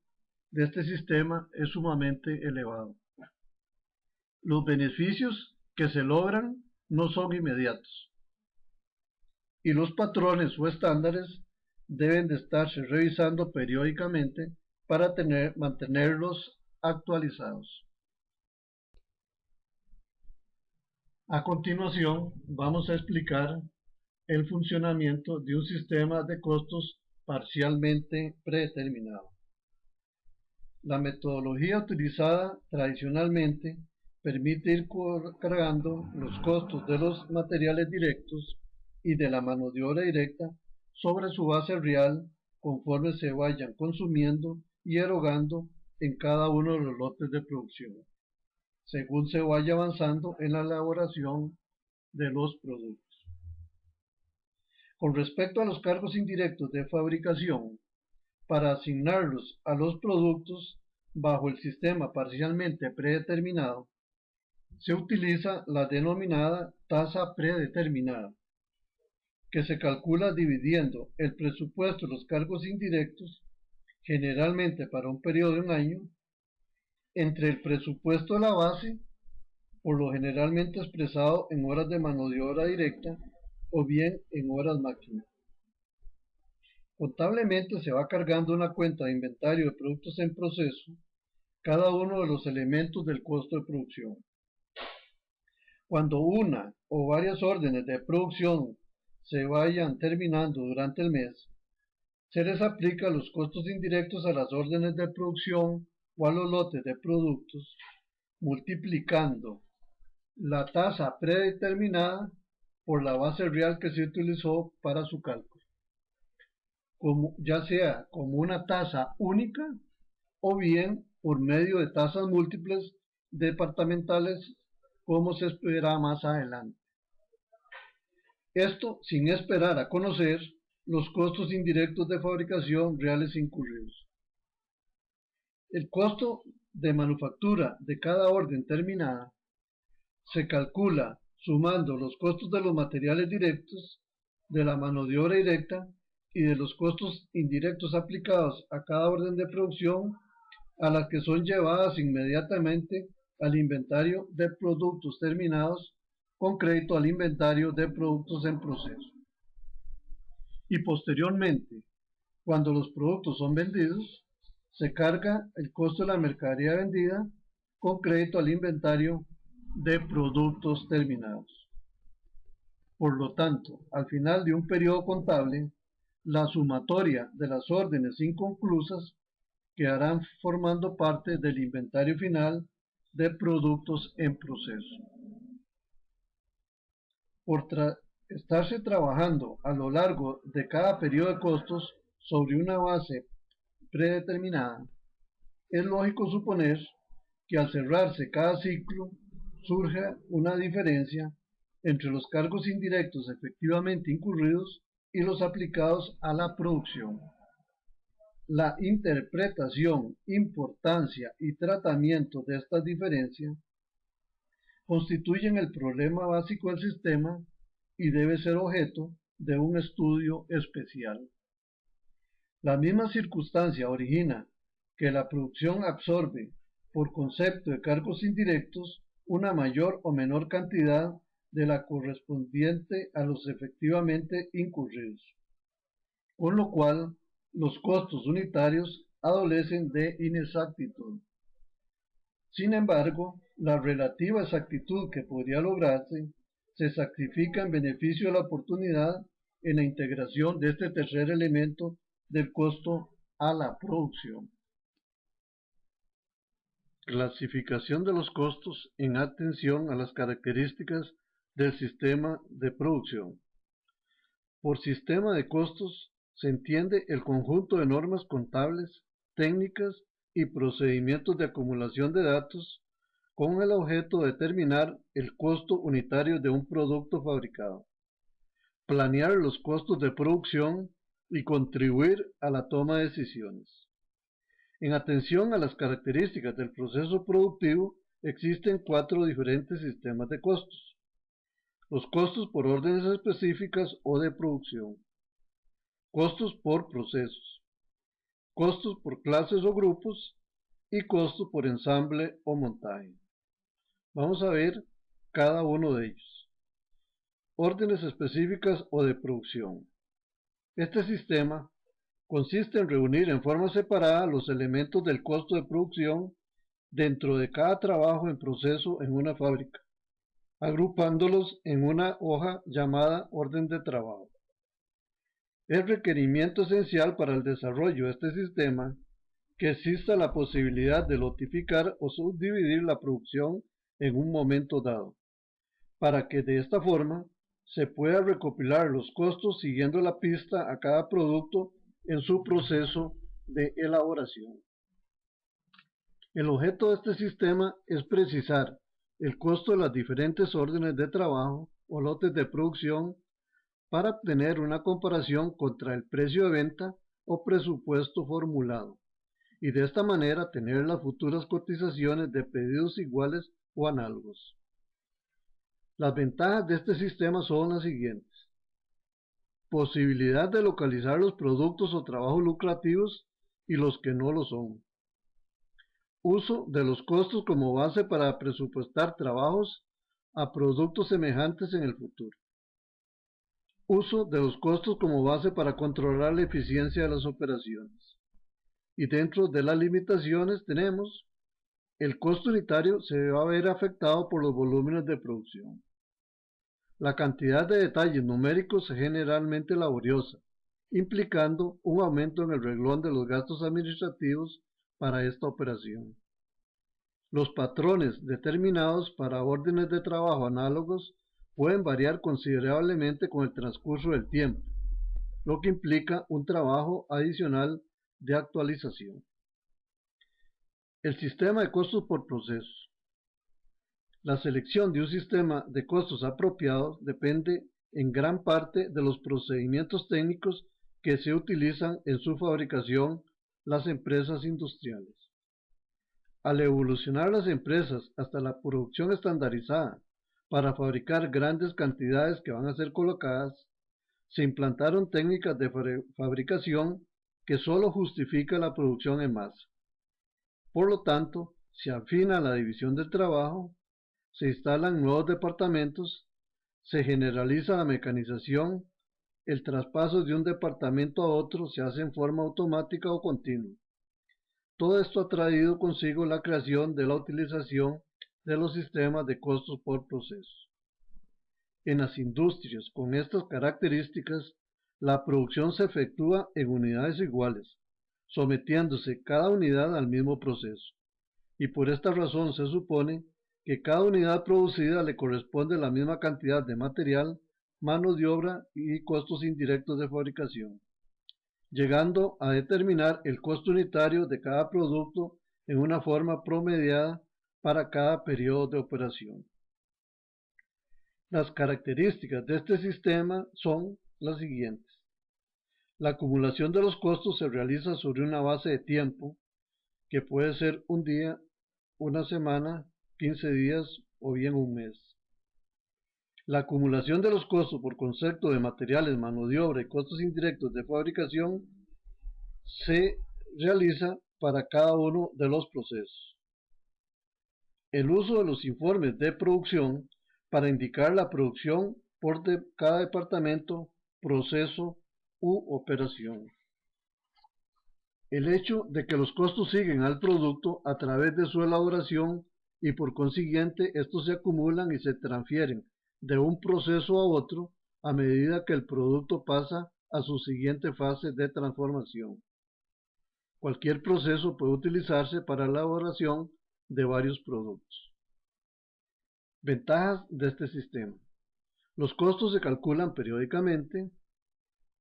de este sistema, es sumamente elevado. Los beneficios que se logran no son inmediatos, y los patrones o estándares deben de estarse revisando periódicamente para mantenerlos actualizados. A continuación, vamos a explicar el funcionamiento de un sistema de costos parcialmente predeterminado. La metodología utilizada tradicionalmente permite ir cargando los costos de los materiales directos y de la mano de obra directa sobre su base real conforme se vayan consumiendo y erogando en cada uno de los lotes de producción, según se vaya avanzando en la elaboración de los productos. Con respecto a los cargos indirectos de fabricación, para asignarlos a los productos bajo el sistema parcialmente predeterminado, se utiliza la denominada tasa predeterminada, que se calcula dividiendo el presupuesto de los cargos indirectos, generalmente para un periodo de un año, entre el presupuesto de la base, por lo generalmente expresado en horas de mano de obra directa o bien en horas máquina. Contablemente se va cargando una cuenta de inventario de productos en proceso cada uno de los elementos del costo de producción. Cuando una o varias órdenes de producción se vayan terminando durante el mes, se les aplica los costos indirectos a las órdenes de producción o a los lotes de productos, multiplicando la tasa predeterminada por la base real que se utilizó para su cálculo, ya sea como una tasa única o bien por medio de tasas múltiples departamentales, como se espera más adelante. Esto sin esperar a conocer los costos indirectos de fabricación reales incurridos. El costo de manufactura de cada orden terminada se calcula sumando los costos de los materiales directos, de la mano de obra directa y de los costos indirectos aplicados a cada orden de producción, a las que son llevadas inmediatamente al inventario de productos terminados con crédito al inventario de productos en proceso. Y posteriormente, cuando los productos son vendidos, se carga el costo de la mercadería vendida con crédito al inventario de productos terminados. Por lo tanto, al final de un periodo contable, la sumatoria de las órdenes inconclusas quedarán formando parte del inventario final de productos en proceso. Por estarse trabajando a lo largo de cada periodo de costos sobre una base predeterminada, es lógico suponer que al cerrarse cada ciclo surge una diferencia entre los cargos indirectos efectivamente incurridos y los aplicados a la producción. La interpretación, importancia y tratamiento de estas diferencias constituyen el problema básico del sistema y debe ser objeto de un estudio especial. La misma circunstancia origina que la producción absorbe, por concepto de cargos indirectos, una mayor o menor cantidad de la correspondiente a los efectivamente incurridos, con lo cual los costos unitarios adolecen de inexactitud. Sin embargo, la relativa exactitud que podría lograrse se sacrifica en beneficio de la oportunidad en la integración de este tercer elemento del costo a la producción. Clasificación de los costos en atención a las características del sistema de producción. Por sistema de costos se entiende el conjunto de normas contables, técnicas y procedimientos de acumulación de datos con el objeto de determinar el costo unitario de un producto fabricado, planear los costos de producción y contribuir a la toma de decisiones. En atención a las características del proceso productivo, existen 4 diferentes sistemas de costos. Los costos por órdenes específicas o de producción, costos por procesos, costos por clases o grupos y costos por ensamble o montaje. Vamos a ver cada uno de ellos. Órdenes específicas o de producción. Este sistema consiste en reunir en forma separada los elementos del costo de producción dentro de cada trabajo en proceso en una fábrica, agrupándolos en una hoja llamada orden de trabajo. Es requerimiento esencial para el desarrollo de este sistema que exista la posibilidad de lotificar o subdividir la producción en un momento dado, para que de esta forma se pueda recopilar los costos siguiendo la pista a cada producto en su proceso de elaboración. El objeto de este sistema es precisar el costo de las diferentes órdenes de trabajo o lotes de producción para obtener una comparación contra el precio de venta o presupuesto formulado, y de esta manera tener las futuras cotizaciones de pedidos iguales o análogos. Las ventajas de este sistema son las siguientes. Posibilidad de localizar los productos o trabajos lucrativos y los que no lo son. Uso de los costos como base para presupuestar trabajos a productos semejantes en el futuro. Uso de los costos como base para controlar la eficiencia de las operaciones. Y dentro de las limitaciones tenemos el costo unitario se va a ver afectado por los volúmenes de producción. La cantidad de detalles numéricos es generalmente laboriosa, implicando un aumento en el renglón de los gastos administrativos para esta operación. Los patrones determinados para órdenes de trabajo análogos pueden variar considerablemente con el transcurso del tiempo, lo que implica un trabajo adicional de actualización. El sistema de costos por procesos. La selección de un sistema de costos apropiados depende en gran parte de los procedimientos técnicos que se utilizan en su fabricación las empresas industriales. Al evolucionar las empresas hasta la producción estandarizada para fabricar grandes cantidades que van a ser colocadas, se implantaron técnicas de fabricación que solo justifican la producción en masa. Por lo tanto, se afina la división del trabajo, se instalan nuevos departamentos, se generaliza la mecanización, el traspaso de un departamento a otro se hace en forma automática o continua. Todo esto ha traído consigo la creación de la utilización de los sistemas de costos por proceso. En las industrias con estas características, la producción se efectúa en unidades iguales, sometiéndose cada unidad al mismo proceso, y por esta razón se supone que cada unidad producida le corresponde la misma cantidad de material, mano de obra y costos indirectos de fabricación, llegando a determinar el costo unitario de cada producto en una forma promediada para cada periodo de operación. Las características de este sistema son las siguientes. La acumulación de los costos se realiza sobre una base de tiempo, que puede ser un día, una semana, 15 días o bien un mes. La acumulación de los costos por concepto de materiales, mano de obra y costos indirectos de fabricación se realiza para cada uno de los procesos. El uso de los informes de producción para indicar la producción por cada departamento, proceso u operación. El hecho de que los costos siguen al producto a través de su elaboración y por consiguiente estos se acumulan y se transfieren de un proceso a otro a medida que el producto pasa a su siguiente fase de transformación. Cualquier proceso puede utilizarse para la elaboración de varios productos. Ventajas de este sistema. Los costos se calculan periódicamente.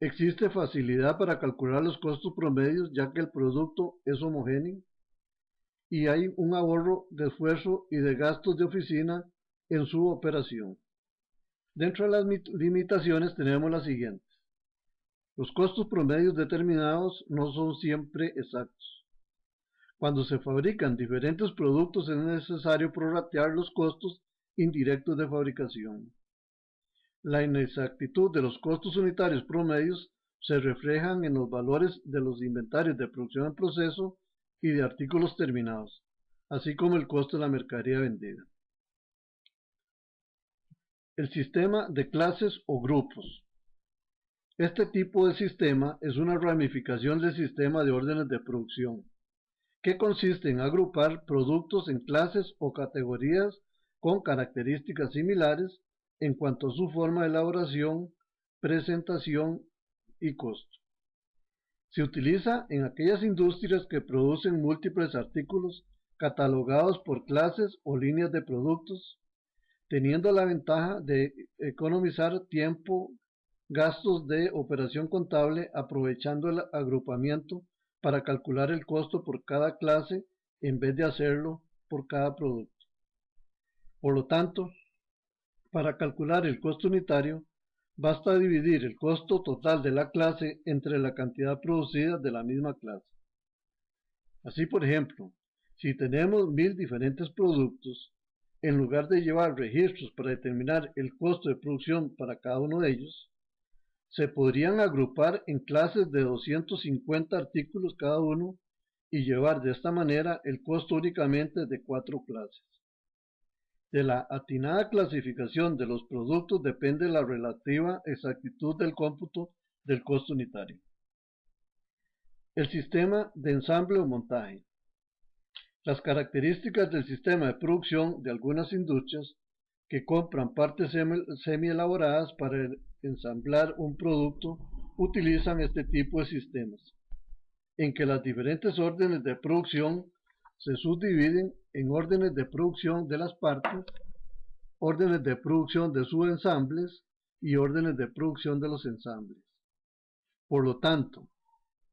Existe facilidad para calcular los costos promedios ya que el producto es homogéneo. Y hay un ahorro de esfuerzo y de gastos de oficina en su operación. Dentro de las limitaciones tenemos las siguientes. Los costos promedios determinados no son siempre exactos. Cuando se fabrican diferentes productos es necesario prorratear los costos indirectos de fabricación. La inexactitud de los costos unitarios promedios se reflejan en los valores de los inventarios de producción en proceso y de artículos terminados, así como el costo de la mercadería vendida. El sistema de clases o grupos. Este tipo de sistema es una ramificación del sistema de órdenes de producción, que consiste en agrupar productos en clases o categorías con características similares en cuanto a su forma de elaboración, presentación y costo. Se utiliza en aquellas industrias que producen múltiples artículos catalogados por clases o líneas de productos, teniendo la ventaja de economizar tiempo, gastos de operación contable, aprovechando el agrupamiento para calcular el costo por cada clase en vez de hacerlo por cada producto. Por lo tanto, para calcular el costo unitario, basta dividir el costo total de la clase entre la cantidad producida de la misma clase. Así, por ejemplo, si tenemos 1000 diferentes productos, en lugar de llevar registros para determinar el costo de producción para cada uno de ellos, se podrían agrupar en clases de 250 artículos cada uno y llevar de esta manera el costo únicamente de 4 clases. De la atinada clasificación de los productos depende la relativa exactitud del cómputo del costo unitario. El sistema de ensamble o montaje. Las características del sistema de producción de algunas industrias que compran partes semi-elaboradas para ensamblar un producto utilizan este tipo de sistemas, en que las diferentes órdenes de producción se subdividen en órdenes de producción de las partes, órdenes de producción de subensambles y órdenes de producción de los ensambles. Por lo tanto,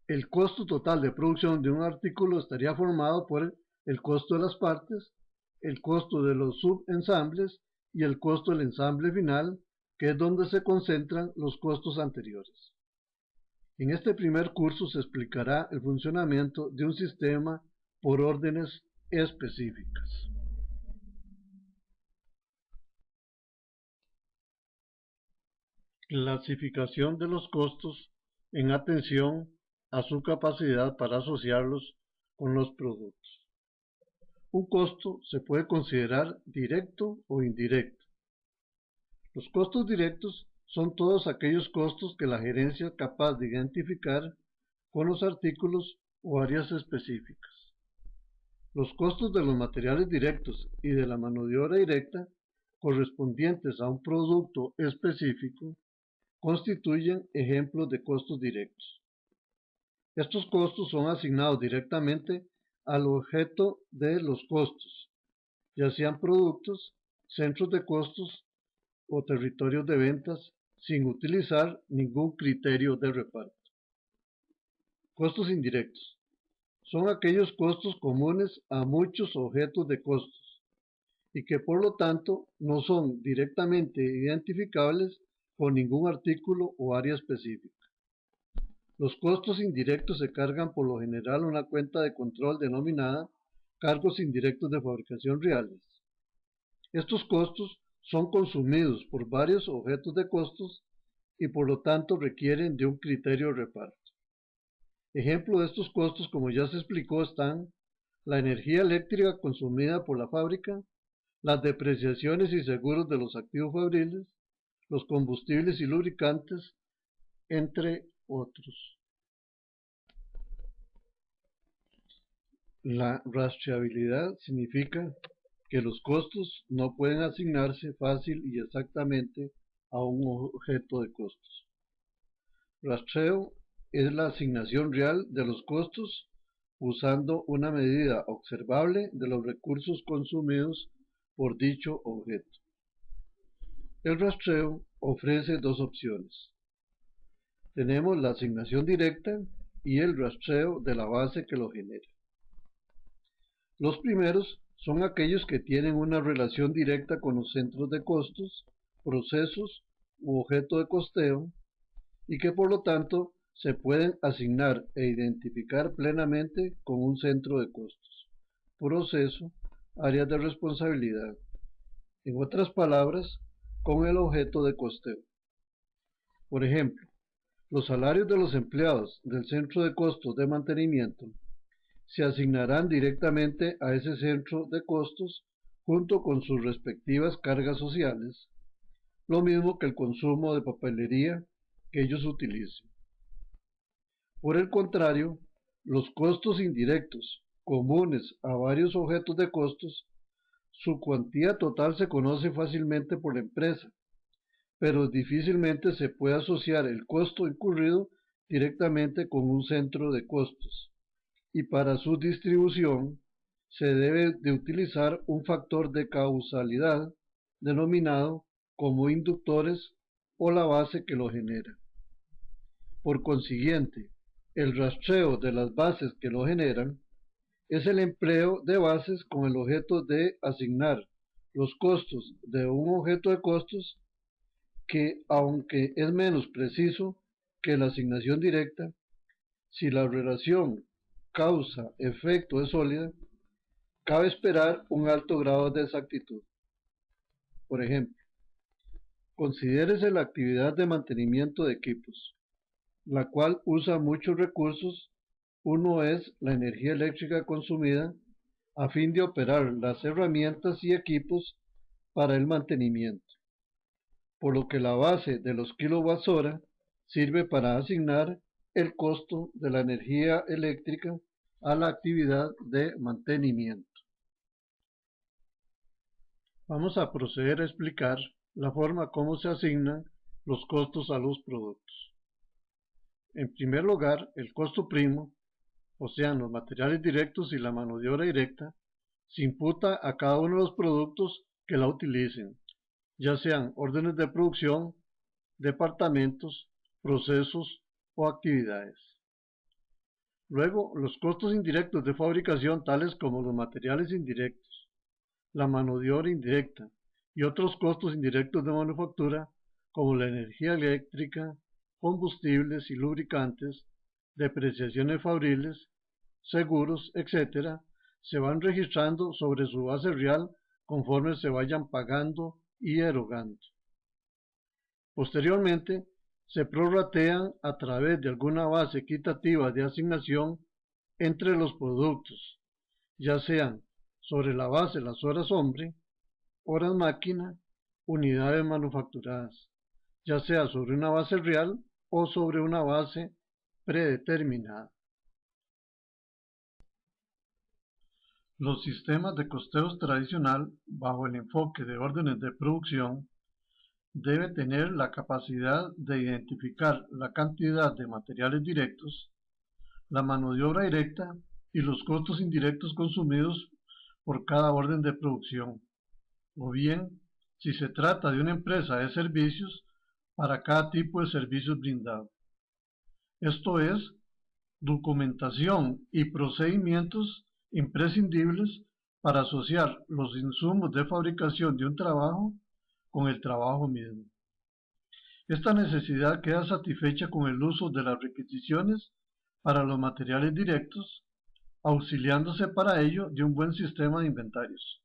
el costo total de producción de un artículo estaría formado por el costo de las partes, el costo de los subensambles y el costo del ensamble final, que es donde se concentran los costos anteriores. En este primer curso se explicará el funcionamiento de un sistema por órdenes específicas. Clasificación de los costos en atención a su capacidad para asociarlos con los productos. Un costo se puede considerar directo o indirecto. Los costos directos son todos aquellos costos que la gerencia es capaz de identificar con los artículos o áreas específicas. Los costos de los materiales directos y de la mano de obra directa correspondientes a un producto específico constituyen ejemplos de costos directos. Estos costos son asignados directamente al objeto de los costos, ya sean productos, centros de costos o territorios de ventas, sin utilizar ningún criterio de reparto. Costos indirectos. Son aquellos costos comunes a muchos objetos de costos y que por lo tanto no son directamente identificables con ningún artículo o área específica. Los costos indirectos se cargan por lo general a una cuenta de control denominada cargos indirectos de fabricación reales. Estos costos son consumidos por varios objetos de costos y por lo tanto requieren de un criterio de reparto. Ejemplo de estos costos, como ya se explicó, están la energía eléctrica consumida por la fábrica, las depreciaciones y seguros de los activos fabriles, los combustibles y lubricantes, entre otros. La rastreabilidad significa que los costos no pueden asignarse fácil y exactamente a un objeto de costos. Rastreo es la asignación real de los costos usando una medida observable de los recursos consumidos por dicho objeto. El rastreo ofrece dos opciones. Tenemos la asignación directa y el rastreo de la base que lo genera. Los primeros son aquellos que tienen una relación directa con los centros de costos, procesos u objeto de costeo y que por lo tanto se pueden asignar e identificar plenamente con un centro de costos, proceso, áreas de responsabilidad. En otras palabras, con el objeto de costeo. Por ejemplo, los salarios de los empleados del centro de costos de mantenimiento se asignarán directamente a ese centro de costos junto con sus respectivas cargas sociales, lo mismo que el consumo de papelería que ellos utilicen. Por el contrario, los costos indirectos, comunes a varios objetos de costos, su cuantía total se conoce fácilmente por la empresa, pero difícilmente se puede asociar el costo incurrido directamente con un centro de costos, y para su distribución se debe de utilizar un factor de causalidad denominado como inductores o la base que lo genera. Por consiguiente, el rastreo de las bases que lo generan es el empleo de bases con el objeto de asignar los costos de un objeto de costos que, aunque es menos preciso que la asignación directa, si la relación causa-efecto es sólida, cabe esperar un alto grado de exactitud. Por ejemplo, considérese la actividad de mantenimiento de equipos, la cual usa muchos recursos. Uno es la energía eléctrica consumida a fin de operar las herramientas y equipos para el mantenimiento, por lo que la base de los kWh sirve para asignar el costo de la energía eléctrica a la actividad de mantenimiento. Vamos a proceder a explicar la forma como se asignan los costos a los productos. En primer lugar, el costo primo, o sea, los materiales directos y la mano de obra directa, se imputa a cada uno de los productos que la utilicen, ya sean órdenes de producción, departamentos, procesos o actividades. Luego, los costos indirectos de fabricación, tales como los materiales indirectos, la mano de obra indirecta y otros costos indirectos de manufactura, como la energía eléctrica, combustibles y lubricantes, depreciaciones fabriles, seguros, etc., se van registrando sobre su base real conforme se vayan pagando y erogando. Posteriormente, se prorratean a través de alguna base equitativa de asignación entre los productos, ya sean sobre la base de las horas hombre, horas máquina, unidades manufacturadas, ya sea sobre una base real o sobre una base predeterminada. Los sistemas de costeos tradicional, bajo el enfoque de órdenes de producción, debe tener la capacidad de identificar la cantidad de materiales directos, la mano de obra directa y los costos indirectos consumidos por cada orden de producción, o bien, si se trata de una empresa de servicios, para cada tipo de servicios brindado. Esto es, documentación y procedimientos imprescindibles para asociar los insumos de fabricación de un trabajo con el trabajo mismo. Esta necesidad queda satisfecha con el uso de las requisiciones para los materiales directos, auxiliándose para ello de un buen sistema de inventarios.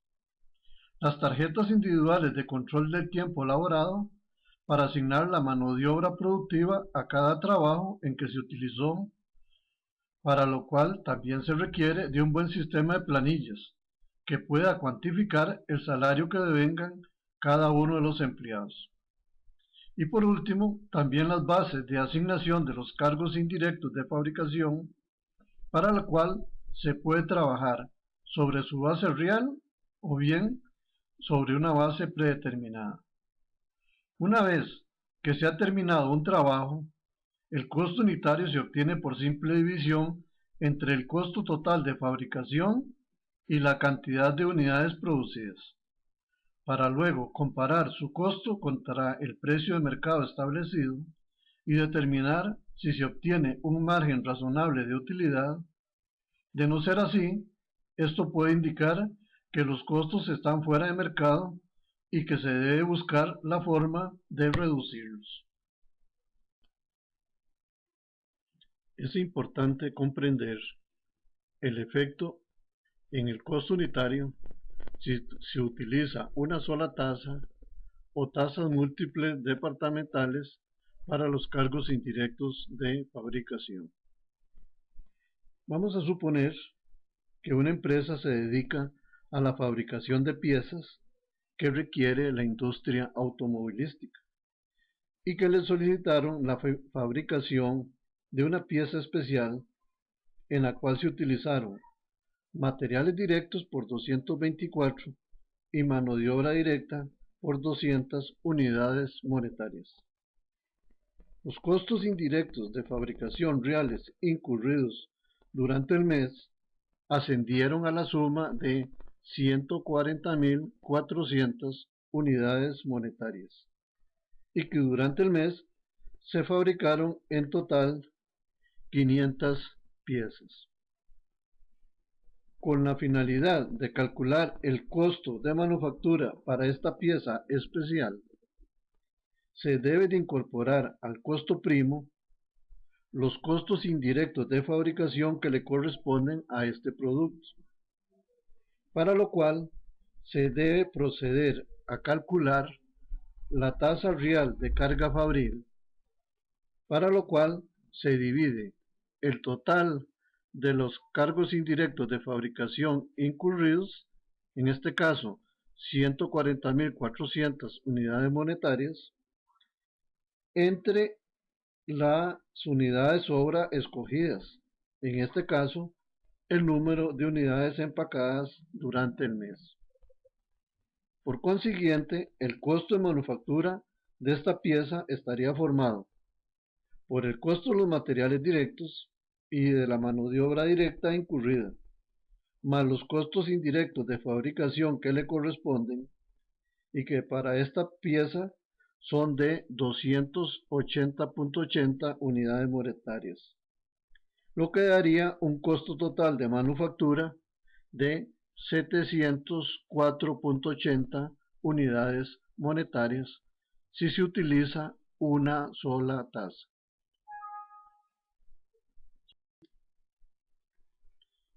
Las tarjetas individuales de control del tiempo laborado para asignar la mano de obra productiva a cada trabajo en que se utilizó, para lo cual también se requiere de un buen sistema de planillas que pueda cuantificar el salario que devengan cada uno de los empleados. Y por último, también las bases de asignación de los cargos indirectos de fabricación, para la cual se puede trabajar sobre su base real o bien sobre una base predeterminada. Una vez que se ha terminado un trabajo, el costo unitario se obtiene por simple división entre el costo total de fabricación y la cantidad de unidades producidas, para luego comparar su costo contra el precio de mercado establecido y determinar si se obtiene un margen razonable de utilidad. De no ser así, esto puede indicar que los costos están fuera de mercado y que se debe buscar la forma de reducirlos. Es importante comprender el efecto en el costo unitario si se utiliza una sola tasa o tasas múltiples departamentales para los cargos indirectos de fabricación. Vamos a suponer que una empresa se dedica a la fabricación de piezas que requiere la industria automovilística y que le solicitaron la fabricación de una pieza especial en la cual se utilizaron materiales directos por 224 y mano de obra directa por 200 unidades monetarias. Los costos indirectos de fabricación reales incurridos durante el mes ascendieron a la suma de 140.400 unidades monetarias y que durante el mes se fabricaron en total 500 piezas. Con la finalidad de calcular el costo de manufactura para esta pieza especial, se debe de incorporar al costo primo los costos indirectos de fabricación que le corresponden a este producto, para lo cual se debe proceder a calcular la tasa real de carga fabril, para lo cual se divide el total de los cargos indirectos de fabricación incurridos, en este caso 140.400 unidades monetarias, entre las unidades obra escogidas, en este caso el número de unidades empacadas durante el mes. Por consiguiente, el costo de manufactura de esta pieza estaría formado por el costo de los materiales directos y de la mano de obra directa incurrida, más los costos indirectos de fabricación que le corresponden y que para esta pieza son de 280.80 unidades monetarias, lo que daría un costo total de manufactura de 704.80 unidades monetarias si se utiliza una sola tasa.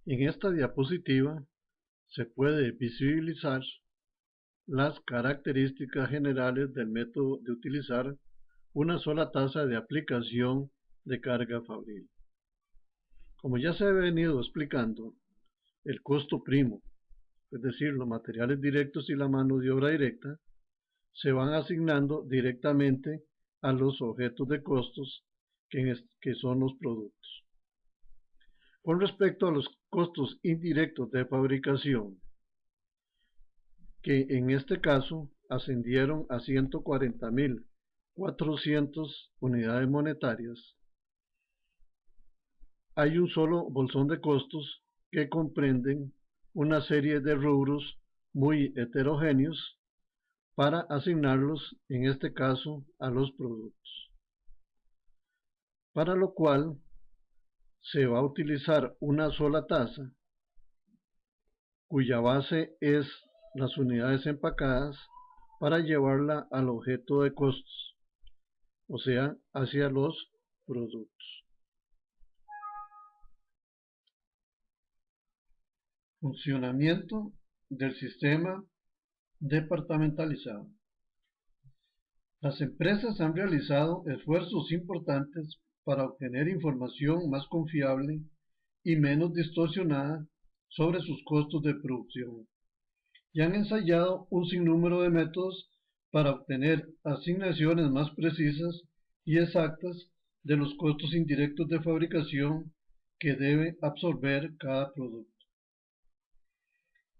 En esta diapositiva se puede visibilizar las características generales del método de utilizar una sola tasa de aplicación de carga fabril. Como ya se ha venido explicando, el costo primo, es decir, los materiales directos y la mano de obra directa, se van asignando directamente a los objetos de costos que son los productos. Con respecto a los costos indirectos de fabricación, que en este caso ascendieron a 140.400 unidades monetarias, hay un solo bolsón de costos que comprenden una serie de rubros muy heterogéneos para asignarlos, en este caso, a los productos. Para lo cual se va a utilizar una sola tasa, cuya base es las unidades empacadas, para llevarla al objeto de costos, o sea, hacia los productos. Funcionamiento del sistema departamentalizado. Las empresas han realizado esfuerzos importantes para obtener información más confiable y menos distorsionada sobre sus costos de producción, y han ensayado un sinnúmero de métodos para obtener asignaciones más precisas y exactas de los costos indirectos de fabricación que debe absorber cada producto.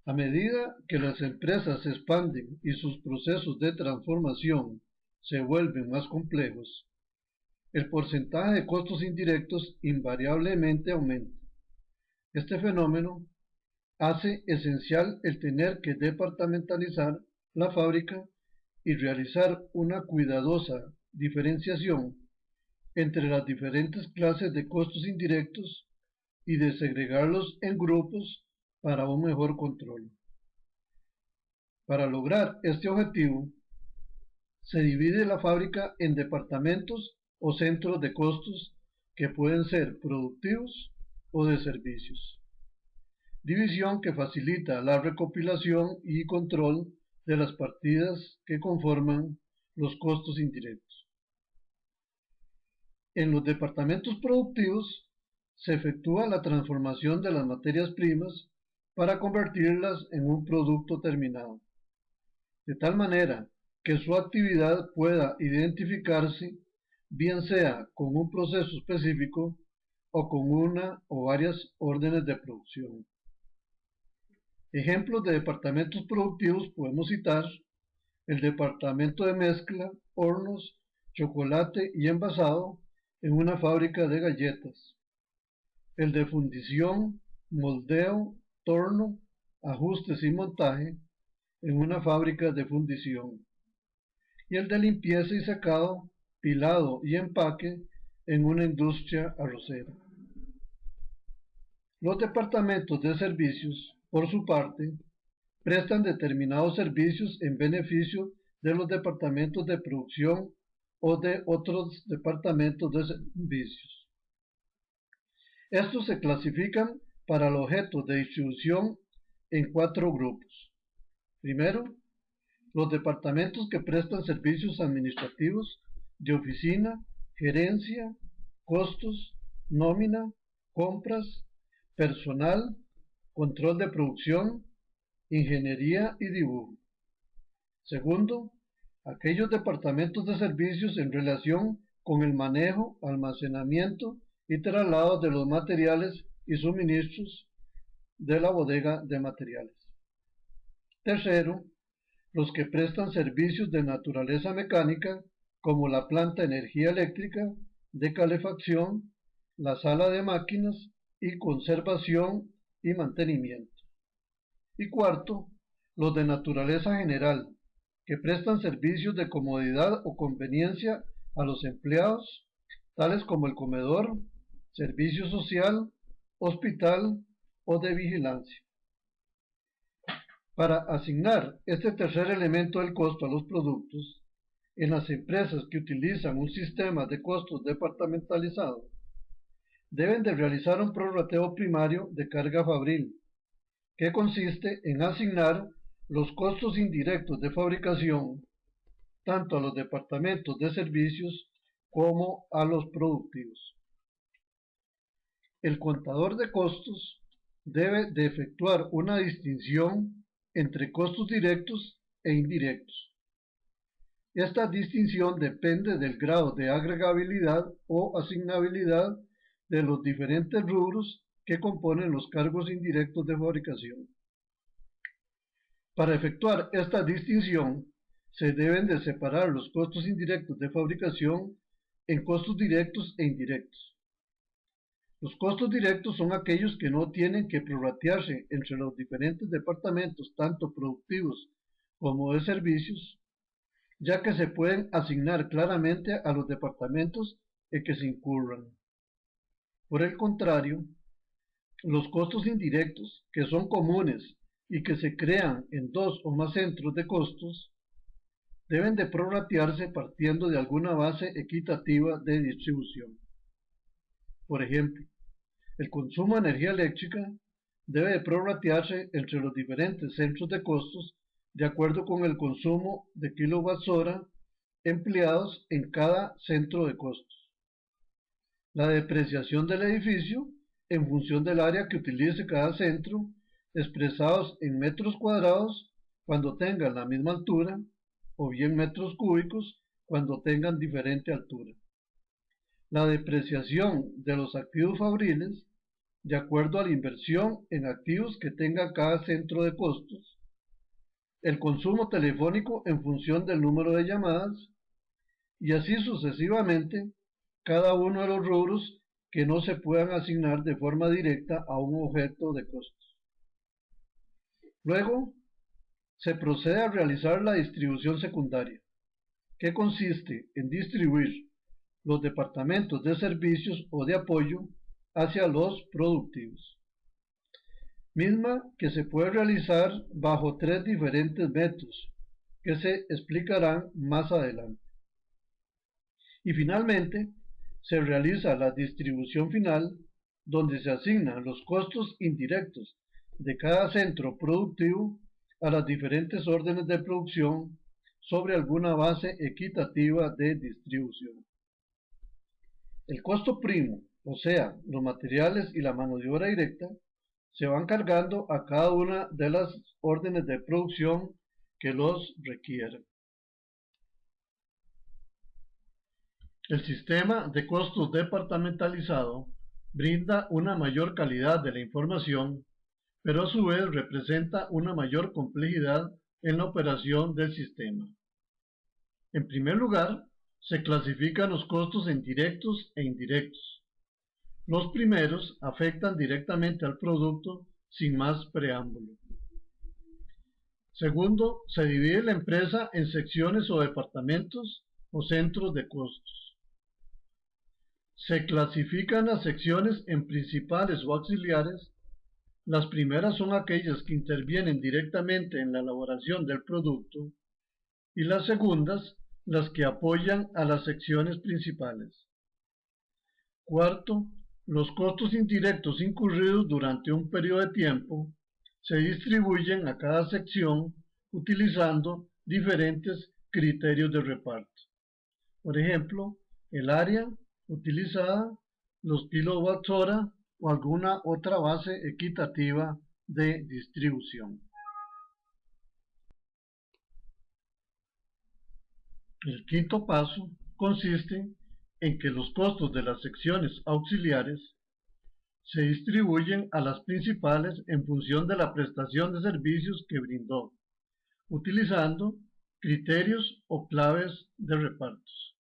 A medida que las empresas se expanden y sus procesos de transformación se vuelven más complejos, el porcentaje de costos indirectos invariablemente aumenta. Este fenómeno hace esencial el tener que departamentalizar la fábrica y realizar una cuidadosa diferenciación entre las diferentes clases de costos indirectos y de segregarlos en grupos para un mejor control. Para lograr este objetivo, se divide la fábrica en departamentos o centros de costos que pueden ser productivos o de servicios. División que facilita la recopilación y control de las partidas que conforman los costos indirectos. En los departamentos productivos se efectúa la transformación de las materias primas para convertirlas en un producto terminado, de tal manera que su actividad pueda identificarse bien sea con un proceso específico o con una o varias órdenes de producción. Ejemplos de departamentos productivos podemos citar el departamento de mezcla, hornos, chocolate y envasado en una fábrica de galletas, el de fundición, moldeo, torno, ajustes y montaje en una fábrica de fundición, y el de limpieza y secado, pilado y empaque en una industria arrocera. Los departamentos de servicios, por su parte, prestan determinados servicios en beneficio de los departamentos de producción o de otros departamentos de servicios. Estos se clasifican para el objeto de distribución en 4 grupos. Primero, los departamentos que prestan servicios administrativos de oficina, gerencia, costos, nómina, compras, personal, control de producción, ingeniería y dibujo. Segundo, aquellos departamentos de servicios en relación con el manejo, almacenamiento y traslado de los materiales y suministros de la bodega de materiales. Tercero, los que prestan servicios de naturaleza mecánica, como la planta de energía eléctrica, de calefacción, la sala de máquinas y conservación y mantenimiento. Y cuarto, los de naturaleza general, que prestan servicios de comodidad o conveniencia a los empleados, tales como el comedor, servicio social, hospital o de vigilancia. Para asignar este tercer elemento del costo a los productos, en las empresas que utilizan un sistema de costos departamentalizado, deben de realizar un prorrateo primario de carga fabril, que consiste en asignar los costos indirectos de fabricación tanto a los departamentos de servicios como a los productivos. El contador de costos debe de efectuar una distinción entre costos directos e indirectos. Esta distinción depende del grado de agregabilidad o asignabilidad de los diferentes rubros que componen los cargos indirectos de fabricación. Para efectuar esta distinción, se deben de separar los costos indirectos de fabricación en costos directos e indirectos. Los costos directos son aquellos que no tienen que prorratearse entre los diferentes departamentos, tanto productivos como de servicios, ya que se pueden asignar claramente a los departamentos en que se incurran. Por el contrario, los costos indirectos, que son comunes y que se crean en 2 o más centros de costos, deben de prorratearse partiendo de alguna base equitativa de distribución. Por ejemplo, el consumo de energía eléctrica debe de prorratearse entre los diferentes centros de costos de acuerdo con el consumo de kWh empleados en cada centro de costos. La depreciación del edificio en función del área que utilice cada centro, expresados en metros cuadrados cuando tengan la misma altura, o bien metros cúbicos cuando tengan diferente altura. La depreciación de los activos fabriles de acuerdo a la inversión en activos que tenga cada centro de costos, el consumo telefónico en función del número de llamadas, y así sucesivamente cada uno de los rubros que no se puedan asignar de forma directa a un objeto de costos. Luego, se procede a realizar la distribución secundaria, que consiste en distribuir los departamentos de servicios o de apoyo hacia los productivos, misma que se puede realizar bajo tres diferentes métodos que se explicarán más adelante. Y finalmente, se realiza la distribución final, donde se asignan los costos indirectos de cada centro productivo a las diferentes órdenes de producción sobre alguna base equitativa de distribución. El costo primo, o sea, los materiales y la mano de obra directa, se van cargando a cada una de las órdenes de producción que los requieren. El sistema de costos departamentalizado brinda una mayor calidad de la información, pero a su vez representa una mayor complejidad en la operación del sistema. En primer lugar, se clasifican los costos en directos e indirectos. Los primeros afectan directamente al producto sin más preámbulo. Segundo, se divide la empresa en secciones o departamentos o centros de costos. Se clasifican las secciones en principales o auxiliares. Las primeras son aquellas que intervienen directamente en la elaboración del producto y las segundas las que apoyan a las secciones principales. Cuarto, los costos indirectos incurridos durante un periodo de tiempo se distribuyen a cada sección utilizando diferentes criterios de reparto. Por ejemplo, el área utilizada, los kWh o alguna otra base equitativa de distribución. El quinto paso consiste en que los costos de las secciones auxiliares se distribuyen a las principales en función de la prestación de servicios que brindó, utilizando criterios o claves de repartos.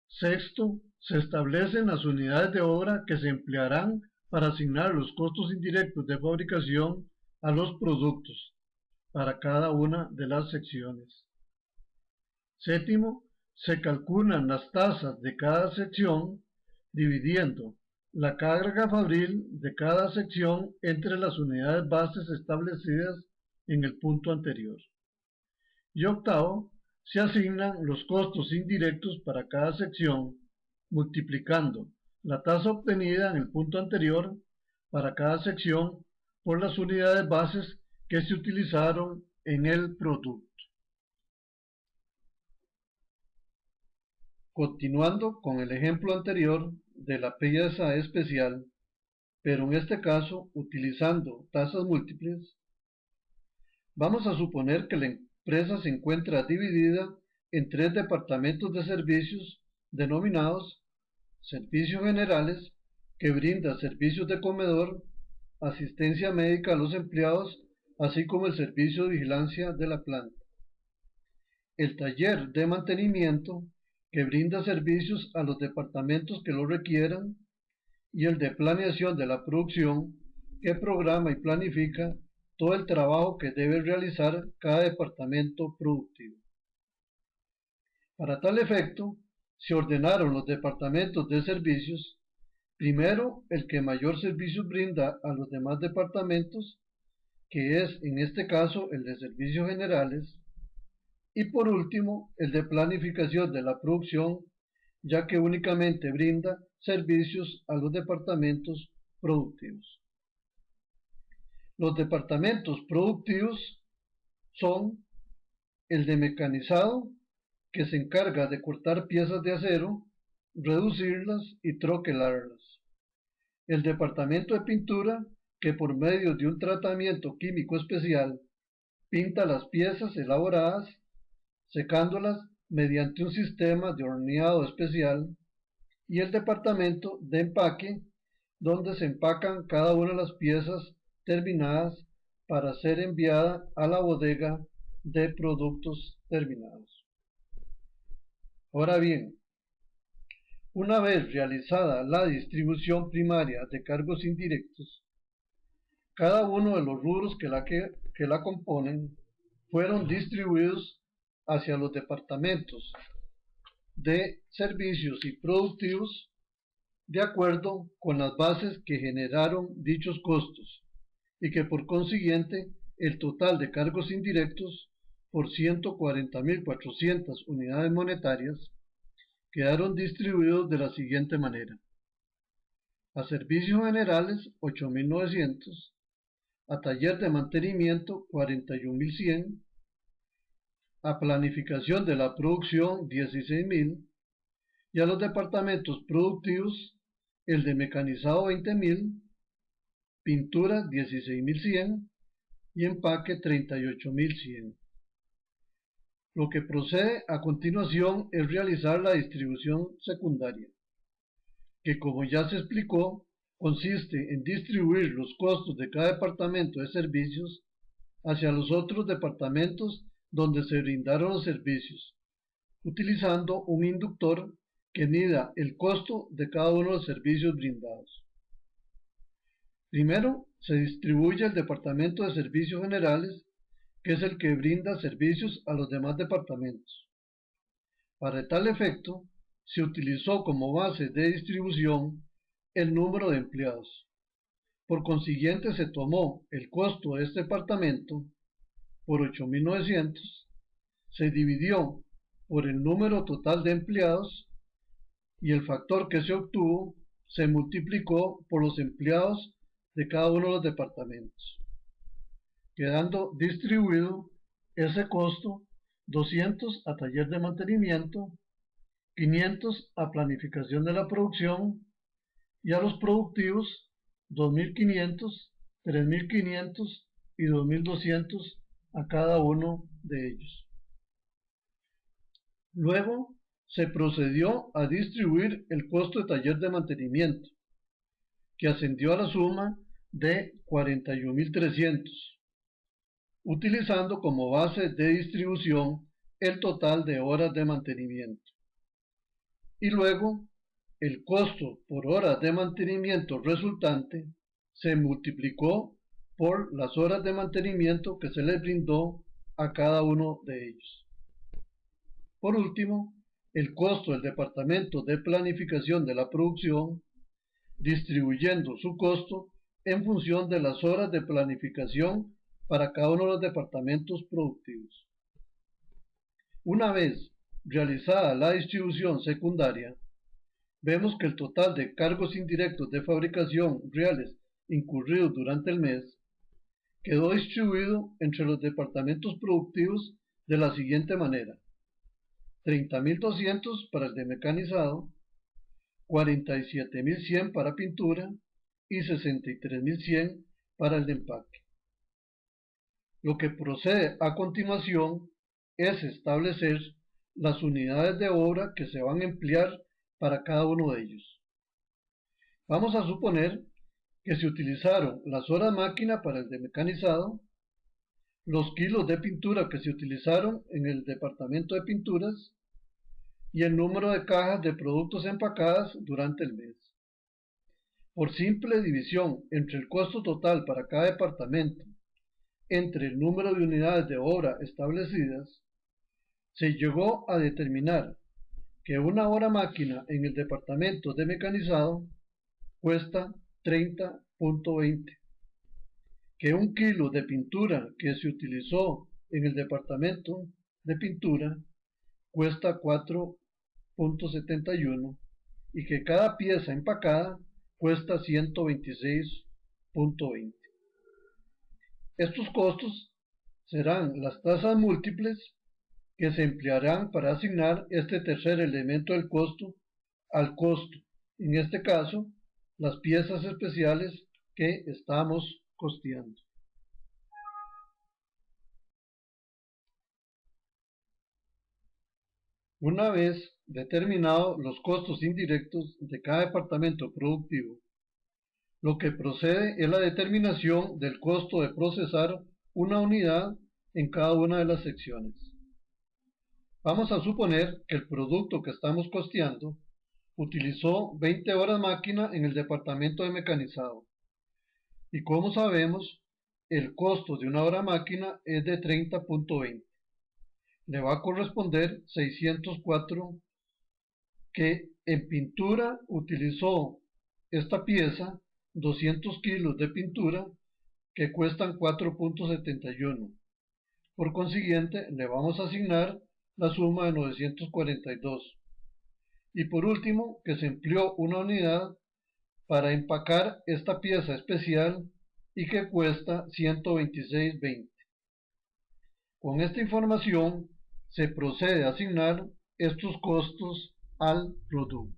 Sexto, se establecen las unidades de obra que se emplearán para asignar los costos indirectos de fabricación a los productos para cada una de las secciones. Séptimo, se calculan las tasas de cada sección dividiendo la carga fabril de cada sección entre las unidades bases establecidas en el punto anterior. Y octavo, se asignan los costos indirectos para cada sección, multiplicando la tasa obtenida en el punto anterior para cada sección por las unidades bases que se utilizaron en el producto. Continuando con el ejemplo anterior de la pieza especial, pero en este caso utilizando tasas múltiples, vamos a suponer que la empresa se encuentra dividida en tres departamentos de servicios denominados servicios generales, que brinda servicios de comedor, asistencia médica a los empleados, así como el servicio de vigilancia de la planta. El taller de mantenimiento, que brinda servicios a los departamentos que lo requieran, y el de planeación de la producción, que programa y planifica todo el trabajo que debe realizar cada departamento productivo. Para tal efecto, se ordenaron los departamentos de servicios, primero el que mayor servicios brinda a los demás departamentos, que es en este caso el de servicios generales, Y por último, el de planificación de la producción, ya que únicamente brinda servicios a los departamentos productivos. Los departamentos productivos son el de mecanizado, que se encarga de cortar piezas de acero, reducirlas y troquelarlas. El departamento de pintura, que por medio de un tratamiento químico especial pinta las piezas elaboradas, secándolas mediante un sistema de horneado especial. Y el departamento de empaque, donde se empacan cada una de las piezas terminadas para ser enviada a la bodega de productos terminados. Ahora bien, una vez realizada la distribución primaria de cargos indirectos, cada uno de los rubros que la componen fueron distribuidos hacia los departamentos de servicios y productivos de acuerdo con las bases que generaron dichos costos y que por consiguiente el total de cargos indirectos por 140.400 unidades monetarias quedaron distribuidos de la siguiente manera: a servicios generales 8.900, a taller de mantenimiento 41.100, a planificación de la producción 16.000 y a los departamentos productivos el de mecanizado 20.000, pintura 16.100 y empaque 38.100. Lo que procede a continuación es realizar la distribución secundaria, que como ya se explicó, consiste en distribuir los costos de cada departamento de servicios hacia los otros departamentos donde se brindaron los servicios, utilizando un inductor que mida el costo de cada uno de los servicios brindados. Primero, se distribuye el departamento de servicios generales, que es el que brinda servicios a los demás departamentos. Para tal efecto, se utilizó como base de distribución el número de empleados. Por consiguiente, se tomó el costo de este departamento por 8.900, se dividió por el número total de empleados y el factor que se obtuvo se multiplicó por los empleados de cada uno de los departamentos, quedando distribuido ese costo 200 a taller de mantenimiento, 500 a planificación de la producción y a los productivos 2.500, 3.500 y 2.200 a cada uno de ellos. Luego se procedió a distribuir el costo de taller de mantenimiento, que ascendió a la suma de 41.300, utilizando como base de distribución el total de horas de mantenimiento. Y luego, el costo por horas de mantenimiento resultante se multiplicó por las horas de mantenimiento que se les brindó a cada uno de ellos. Por último, el costo del departamento de planificación de la producción, distribuyendo su costo en función de las horas de planificación para cada uno de los departamentos productivos. Una vez realizada la distribución secundaria, vemos que el total de cargos indirectos de fabricación reales incurridos durante el mes quedó distribuido entre los departamentos productivos de la siguiente manera: 30.200 para el de mecanizado, 47.100 para pintura y 63.100 para el de empaque. Lo que procede a continuación es establecer las unidades de obra que se van a emplear para cada uno de ellos. Vamos a suponer que se utilizaron las horas máquina para el de mecanizado, los kilos de pintura que se utilizaron en el departamento de pinturas y el número de cajas de productos empacadas durante el mes. Por simple división entre el costo total para cada departamento entre el número de unidades de obra establecidas, se llegó a determinar que una hora máquina en el departamento de mecanizado cuesta 30.20, que un kilo de pintura que se utilizó en el departamento de pintura cuesta 4.71 y que cada pieza empacada cuesta 126.20. Estos costos serán las tasas múltiples que se emplearán para asignar este tercer elemento del costo al costo, en este caso, las piezas especiales que estamos costeando. Una vez determinados los costos indirectos de cada departamento productivo, lo que procede es la determinación del costo de procesar una unidad en cada una de las secciones. Vamos a suponer que el producto que estamos costeando utilizó 20 horas máquina en el departamento de mecanizado. Y como sabemos, el costo de una hora máquina es de 30.20. Le va a corresponder 604 que en pintura utilizó esta pieza 200 kilos de pintura que cuestan 4.71. Por consiguiente, le vamos a asignar la suma de 942. Y por último, que se empleó una unidad para empacar esta pieza especial y que cuesta 126.20. Con esta información se procede a asignar estos costos al producto.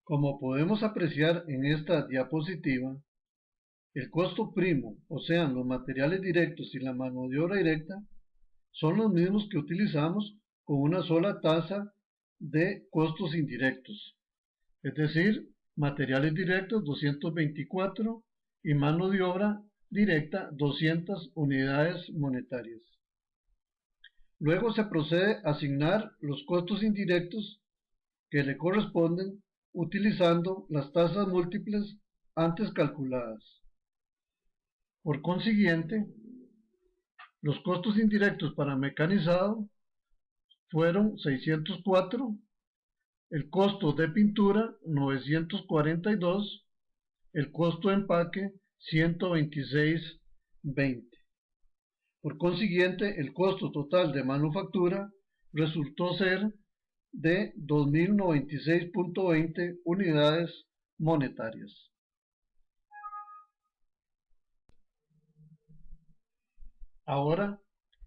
Como podemos apreciar en esta diapositiva, el costo primo, o sea, los materiales directos y la mano de obra directa, son los mismos que utilizamos con una sola tasa de costos indirectos, es decir, materiales directos 224 y mano de obra directa 200 unidades monetarias. Luego se procede a asignar los costos indirectos que le corresponden utilizando las tasas múltiples antes calculadas. Por consiguiente, los costos indirectos para mecanizado fueron 604, el costo de pintura 942, el costo de empaque 126.20. Por consiguiente, el costo total de manufactura resultó ser de 2.096.20 unidades monetarias. Ahora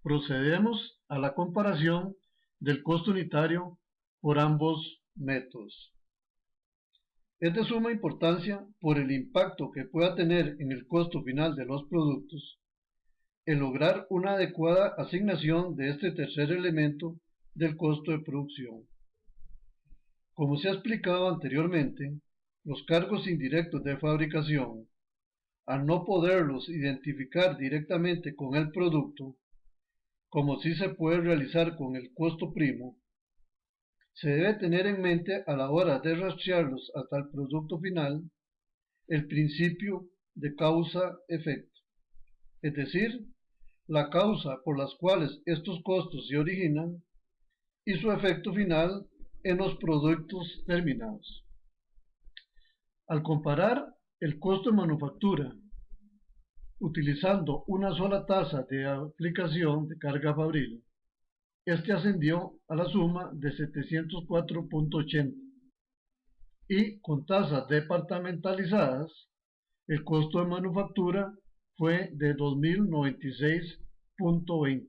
procedemos a la comparación del costo unitario por ambos métodos. Es de suma importancia por el impacto que pueda tener en el costo final de los productos el lograr una adecuada asignación de este tercer elemento del costo de producción. Como se ha explicado anteriormente, los cargos indirectos de fabricación, al no poderlos identificar directamente con el producto, como sí se puede realizar con el costo primo, se debe tener en mente a la hora de rastrearlos hasta el producto final el principio de causa-efecto, es decir, la causa por las cuales estos costos se originan y su efecto final en los productos terminados. Al comparar el costo de manufactura utilizando una sola tasa de aplicación de carga fabril, este ascendió a la suma de 704.80 y con tasas departamentalizadas el costo de manufactura fue de 2.096.20,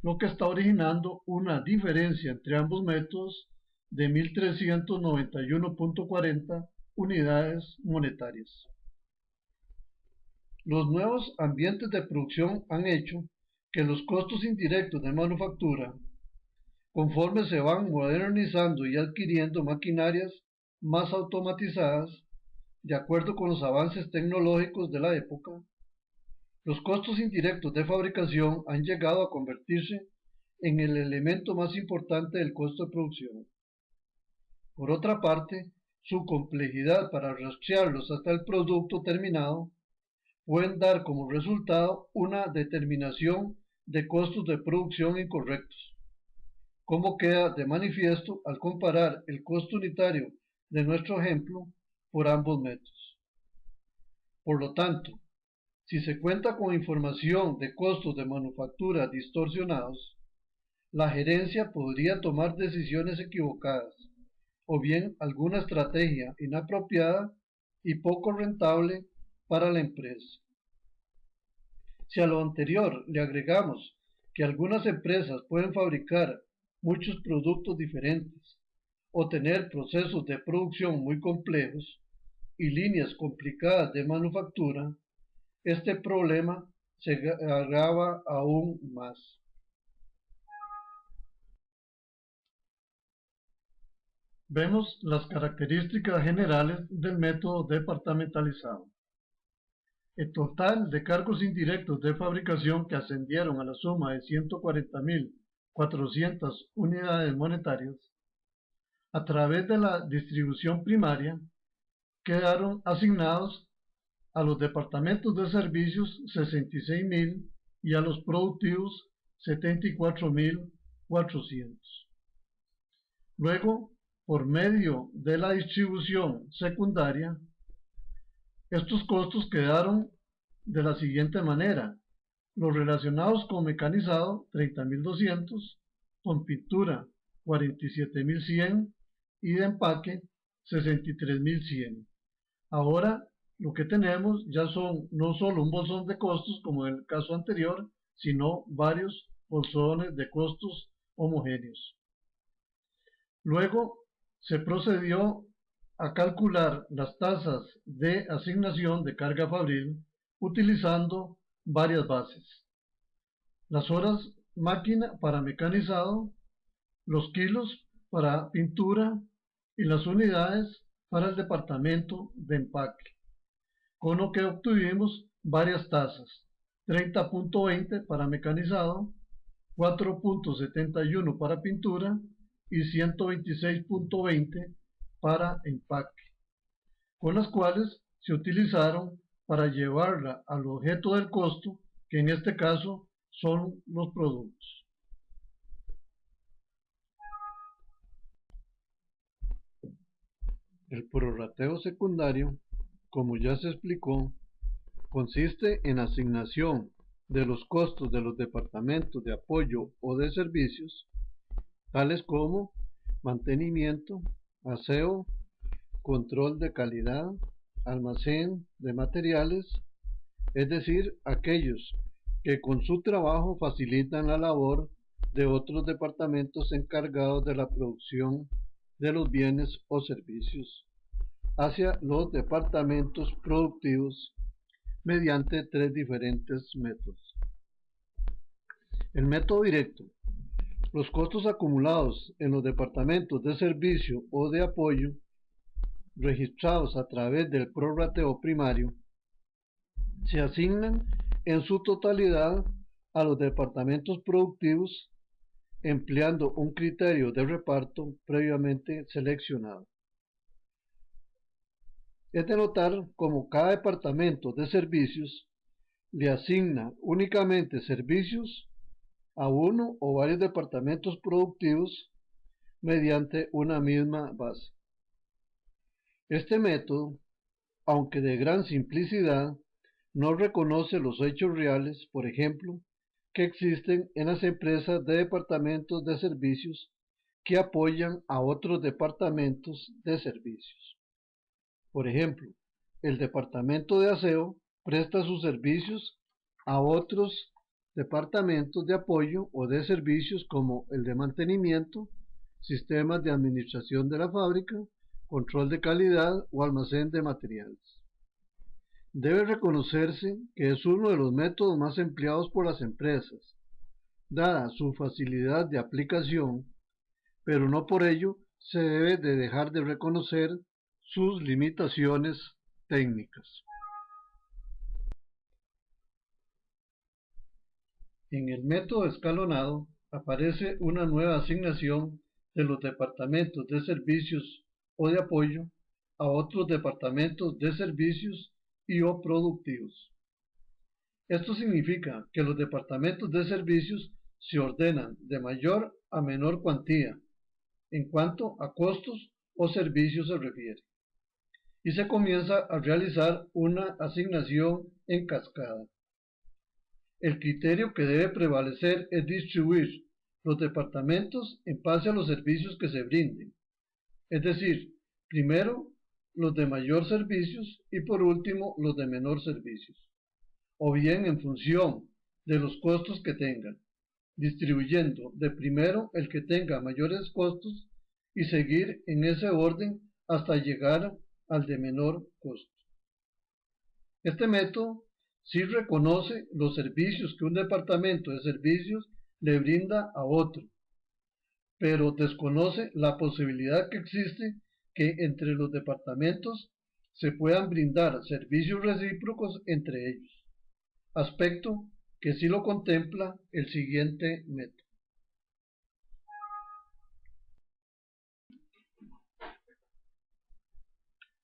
lo que está originando una diferencia entre ambos métodos de 1.391.40 unidades monetarias. Los nuevos ambientes de producción han hecho que los costos indirectos de manufactura, conforme se van modernizando y adquiriendo maquinarias más automatizadas, de acuerdo con los avances tecnológicos de la época, los costos indirectos de fabricación han llegado a convertirse en el elemento más importante del costo de producción. Por otra parte, su complejidad para rastrearlos hasta el producto terminado pueden dar como resultado una determinación de costos de producción incorrectos, como queda de manifiesto al comparar el costo unitario de nuestro ejemplo por ambos métodos. Por lo tanto, Si se cuenta con información de costos de manufactura distorsionados, la gerencia podría tomar decisiones equivocadas o bien alguna estrategia inapropiada y poco rentable para la empresa. Si a lo anterior le agregamos que algunas empresas pueden fabricar muchos productos diferentes o tener procesos de producción muy complejos y líneas complicadas de manufactura, este problema se agrava aún más. Vemos las características generales del método departamentalizado. El total de cargos indirectos de fabricación que ascendieron a la suma de 140.400 unidades monetarias, a través de la distribución primaria, quedaron asignados a los departamentos de servicios 66.000 y a los productivos 74.400. Luego, por medio de la distribución secundaria, estos costos quedaron de la siguiente manera: los relacionados con mecanizado 30.200, con pintura 47.100 y de empaque 63.100. Ahora lo que tenemos ya son no solo un bolsón de costos como en el caso anterior, sino varios bolsones de costos homogéneos. Luego se procedió a calcular las tasas de asignación de carga fabril utilizando varias bases: las horas máquina para mecanizado, los kilos para pintura y las unidades para el departamento de empaque, con lo que obtuvimos varias tasas: 30.20 para mecanizado, 4.71 para pintura y 126.20 para empaque, con las cuales se utilizaron para llevarla al objeto del costo, que en este caso son los productos. El prorrateo secundario, como ya se explicó, consiste en asignación de los costos de los departamentos de apoyo o de servicios, tales como mantenimiento, aseo, control de calidad, almacén de materiales, es decir, aquellos que con su trabajo facilitan la labor de otros departamentos encargados de la producción de los bienes o servicios hacia los departamentos productivos mediante tres diferentes métodos. El método directo: los costos acumulados en los departamentos de servicio o de apoyo, registrados a través del prorrateo primario, se asignan en su totalidad a los departamentos productivos empleando un criterio de reparto previamente seleccionado. Es de notar cómo cada departamento de servicios le asigna únicamente servicios a uno o varios departamentos productivos mediante una misma base. Este método, aunque de gran simplicidad, no reconoce los hechos reales, por ejemplo, que existen en las empresas de departamentos de servicios que apoyan a otros departamentos de servicios. Por ejemplo, el departamento de aseo presta sus servicios a otros departamentos de apoyo o de servicios como el de mantenimiento, sistemas de administración de la fábrica, control de calidad o almacén de materiales. Debe reconocerse que es uno de los métodos más empleados por las empresas, dada su facilidad de aplicación, pero no por ello se debe de dejar de reconocer sus limitaciones técnicas. En el método escalonado aparece una nueva asignación de los departamentos de servicios o de apoyo a otros departamentos de servicios y o productivos. Esto significa que los departamentos de servicios se ordenan de mayor a menor cuantía en cuanto a costos o servicios se refiere, y se comienza a realizar una asignación en cascada. El criterio que debe prevalecer es distribuir los departamentos en base a los servicios que se brinden, es decir, primero los de mayor servicios y por último los de menor servicios, o bien en función de los costos que tengan, distribuyendo de primero el que tenga mayores costos y seguir en ese orden hasta llegar al de menor costo. Este método sí reconoce los servicios que un departamento de servicios le brinda a otro, pero desconoce la posibilidad que existe que entre los departamentos se puedan brindar servicios recíprocos entre ellos, aspecto que sí lo contempla el siguiente método.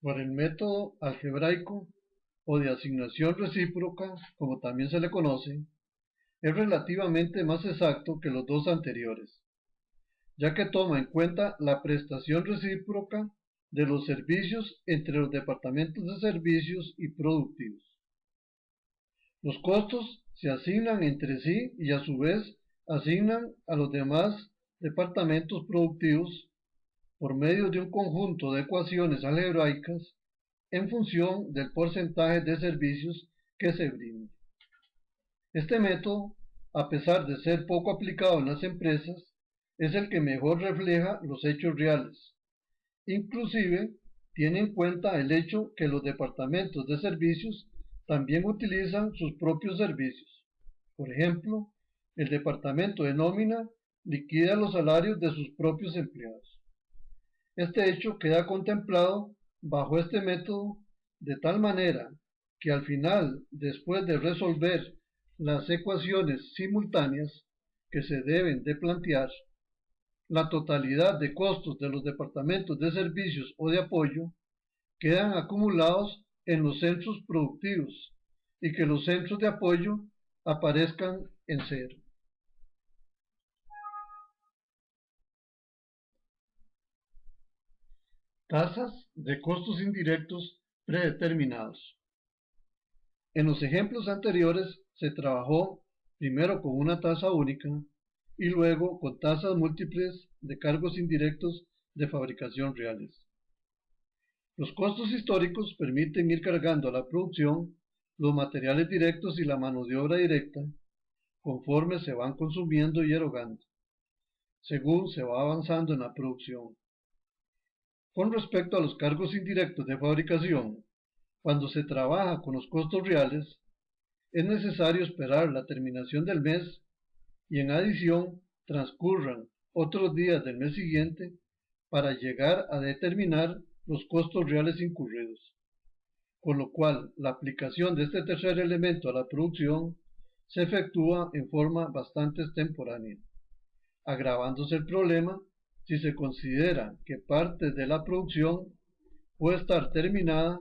Por el método algebraico o de asignación recíproca, como también se le conoce, es relativamente más exacto que los dos anteriores, ya que toma en cuenta la prestación recíproca de los servicios entre los departamentos de servicios y productivos. Los costos se asignan entre sí y a su vez asignan a los demás departamentos productivos por medio de un conjunto de ecuaciones algebraicas en función del porcentaje de servicios que se brinden. Este método, a pesar de ser poco aplicado en las empresas, es el que mejor refleja los hechos reales. Inclusive, tiene en cuenta el hecho que los departamentos de servicios también utilizan sus propios servicios. Por ejemplo, el departamento de nómina liquida los salarios de sus propios empleados. Este hecho queda contemplado bajo este método de tal manera que al final, después de resolver las ecuaciones simultáneas que se deben de plantear, la totalidad de costos de los departamentos de servicios o de apoyo quedan acumulados en los centros productivos y que los centros de apoyo aparezcan en cero. Tasas de costos indirectos predeterminados. En los ejemplos anteriores se trabajó primero con una tasa única y luego con tasas múltiples de cargos indirectos de fabricación reales. Los costos históricos permiten ir cargando a la producción los materiales directos y la mano de obra directa conforme se van consumiendo y erogando, según se va avanzando en la producción. Con respecto a los cargos indirectos de fabricación, cuando se trabaja con los costos reales, es necesario esperar la terminación del mes y en adición transcurran otros días del mes siguiente para llegar a determinar los costos reales incurridos, con lo cual la aplicación de este tercer elemento a la producción se efectúa en forma bastante extemporánea, agravándose el problema si se considera que parte de la producción puede estar terminada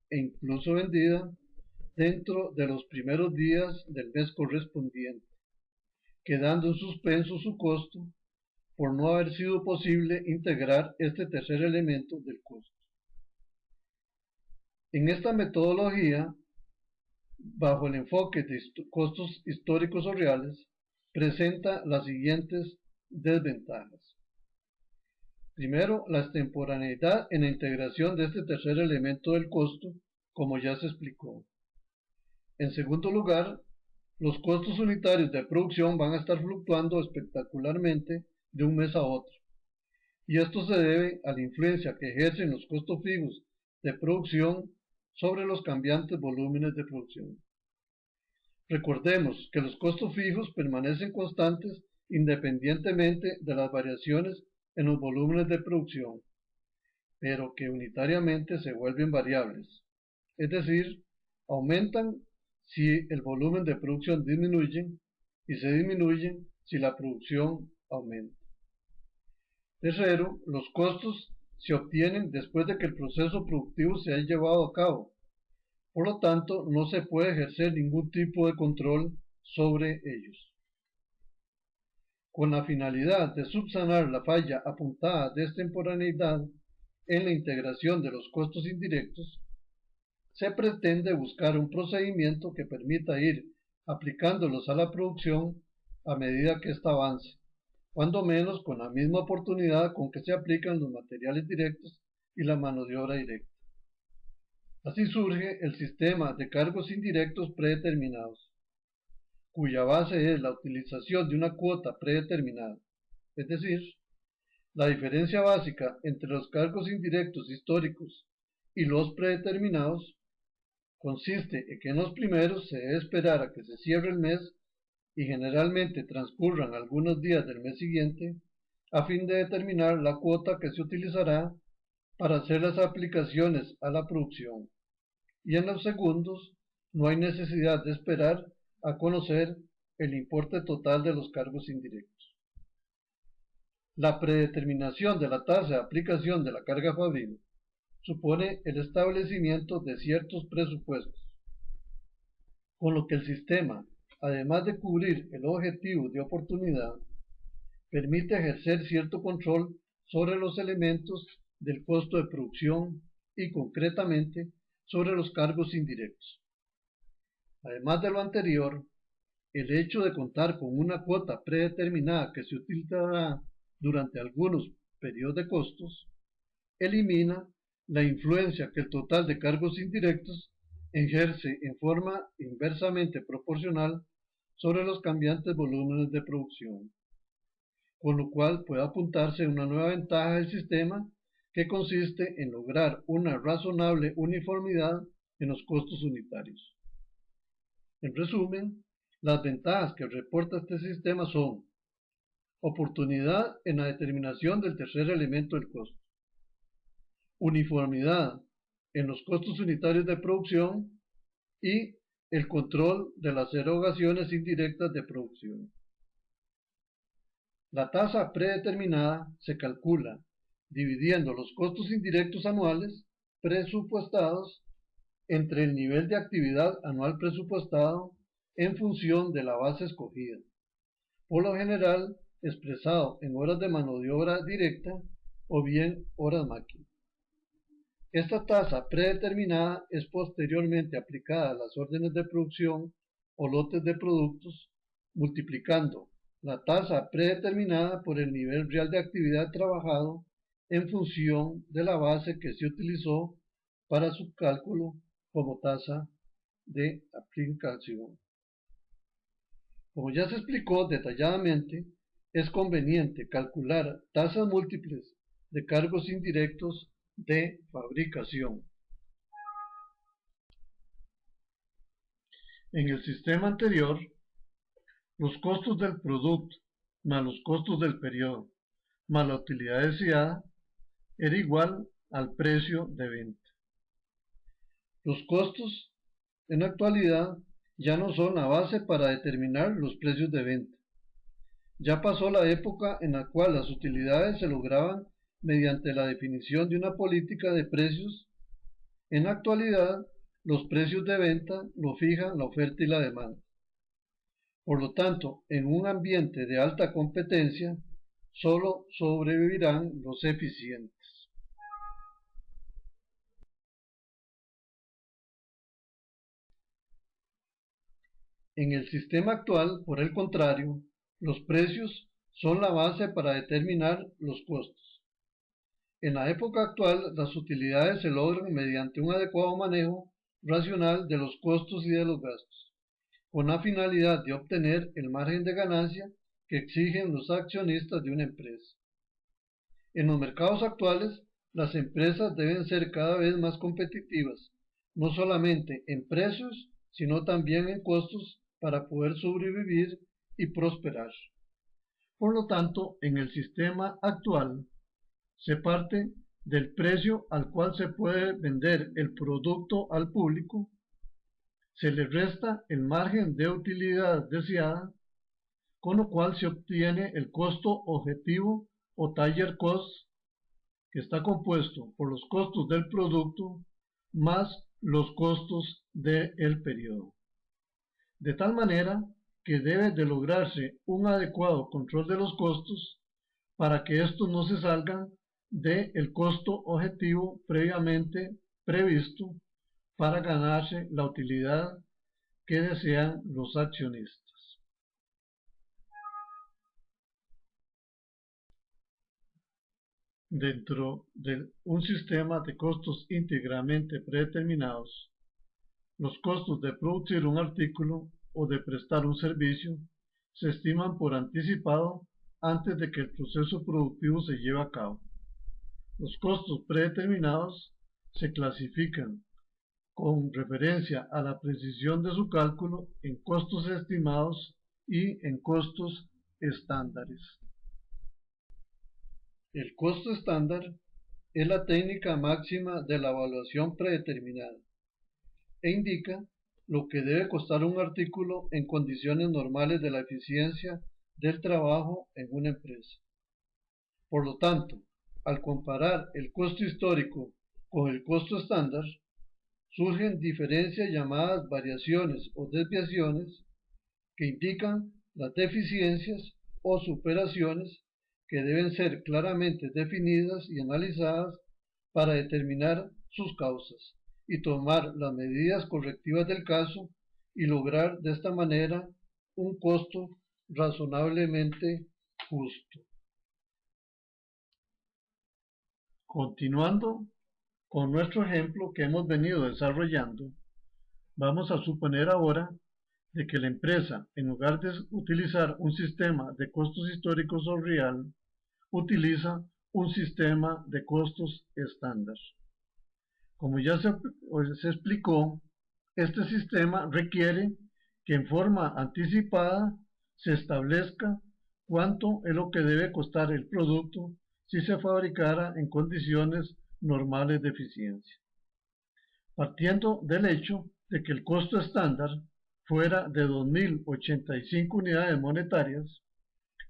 e incluso vendida dentro de los primeros días del mes correspondiente, quedando en suspenso su costo por no haber sido posible integrar este tercer elemento del costo. En esta metodología, bajo el enfoque de costos históricos o reales, presenta las siguientes desventajas. Primero, la extemporaneidad en la integración de este tercer elemento del costo, como ya se explicó. En segundo lugar, los costos unitarios de producción van a estar fluctuando espectacularmente de un mes a otro, y esto se debe a la influencia que ejercen los costos fijos de producción sobre los cambiantes volúmenes de producción. Recordemos que los costos fijos permanecen constantes independientemente de las variaciones en los volúmenes de producción, pero que unitariamente se vuelven variables, es decir, aumentan si el volumen de producción disminuye y se disminuyen si la producción aumenta. Tercero, los costos se obtienen después de que el proceso productivo se haya llevado a cabo, por lo tanto no se puede ejercer ningún tipo de control sobre ellos. Con la finalidad de subsanar la falla apuntada de extemporaneidad en la integración de los costos indirectos, se pretende buscar un procedimiento que permita ir aplicándolos a la producción a medida que ésta avance, cuando menos con la misma oportunidad con que se aplican los materiales directos y la mano de obra directa. Así surge el sistema de cargos indirectos predeterminados, cuya base es la utilización de una cuota predeterminada, es decir, la diferencia básica entre los cargos indirectos históricos y los predeterminados consiste en que en los primeros se debe esperar a que se cierre el mes y generalmente transcurran algunos días del mes siguiente a fin de determinar la cuota que se utilizará para hacer las aplicaciones a la producción, y en los segundos no hay necesidad de esperar a conocer el importe total de los cargos indirectos. La predeterminación de la tasa de aplicación de la carga fabril supone el establecimiento de ciertos presupuestos, con lo que el sistema, además de cubrir el objetivo de oportunidad, permite ejercer cierto control sobre los elementos del costo de producción y concretamente sobre los cargos indirectos. Además de lo anterior, el hecho de contar con una cuota predeterminada que se utilizará durante algunos periodos de costos elimina la influencia que el total de cargos indirectos ejerce en forma inversamente proporcional sobre los cambiantes volúmenes de producción, con lo cual puede apuntarse una nueva ventaja del sistema que consiste en lograr una razonable uniformidad en los costos unitarios. En resumen, las ventajas que reporta este sistema son: oportunidad en la determinación del tercer elemento del costo, uniformidad en los costos unitarios de producción y el control de las erogaciones indirectas de producción. La tasa predeterminada se calcula dividiendo los costos indirectos anuales presupuestados entre el nivel de actividad anual presupuestado en función de la base escogida, por lo general expresado en horas de mano de obra directa o bien horas máquina. Esta tasa predeterminada es posteriormente aplicada a las órdenes de producción o lotes de productos, multiplicando la tasa predeterminada por el nivel real de actividad trabajado en función de la base que se utilizó para su cálculo como tasa de aplicación. Como ya se explicó detalladamente, es conveniente calcular tasas múltiples de cargos indirectos de fabricación. En el sistema anterior, los costos del producto más los costos del periodo más la utilidad deseada era igual al precio de venta. Los costos en la actualidad ya no son la base para determinar los precios de venta. Ya pasó la época en la cual las utilidades se lograban mediante la definición de una política de precios. En la actualidad, los precios de venta lo fijan la oferta y la demanda. Por lo tanto, en un ambiente de alta competencia, solo sobrevivirán los eficientes. En el sistema actual, por el contrario, los precios son la base para determinar los costos. En la época actual, las utilidades se logran mediante un adecuado manejo racional de los costos y de los gastos, con la finalidad de obtener el margen de ganancia que exigen los accionistas de una empresa. En los mercados actuales, las empresas deben ser cada vez más competitivas, no solamente en precios, sino también en costos para poder sobrevivir y prosperar. Por lo tanto, en el sistema actual, se parte del precio al cual se puede vender el producto al público, se le resta el margen de utilidad deseada, con lo cual se obtiene el costo objetivo o Taiyer Cost, que está compuesto por los costos del producto más los costos del periodo. De tal manera que debe de lograrse un adecuado control de los costos para que estos no se salgan del costo objetivo previamente previsto para ganarse la utilidad que desean los accionistas. Dentro de un sistema de costos íntegramente predeterminados, los costos de producir un artículo o de prestar un servicio se estiman por anticipado antes de que el proceso productivo se lleve a cabo. Los costos predeterminados se clasifican con referencia a la precisión de su cálculo en costos estimados y en costos estándares. El costo estándar es la técnica máxima de la evaluación predeterminada e indica lo que debe costar un artículo en condiciones normales de la eficiencia del trabajo en una empresa. Por lo tanto, al comparar el costo histórico con el costo estándar, surgen diferencias llamadas variaciones o desviaciones que indican las deficiencias o superaciones que deben ser claramente definidas y analizadas para determinar sus causas y tomar las medidas correctivas del caso y lograr de esta manera un costo razonablemente justo. Continuando con nuestro ejemplo que hemos venido desarrollando, vamos a suponer ahora de que la empresa, en lugar de utilizar un sistema de costos históricos o real, utiliza un sistema de costos estándar. Como ya se explicó, este sistema requiere que en forma anticipada se establezca cuánto es lo que debe costar el producto si se fabricara en condiciones normales de eficiencia. Partiendo del hecho de que el costo estándar fuera de 2.085 unidades monetarias,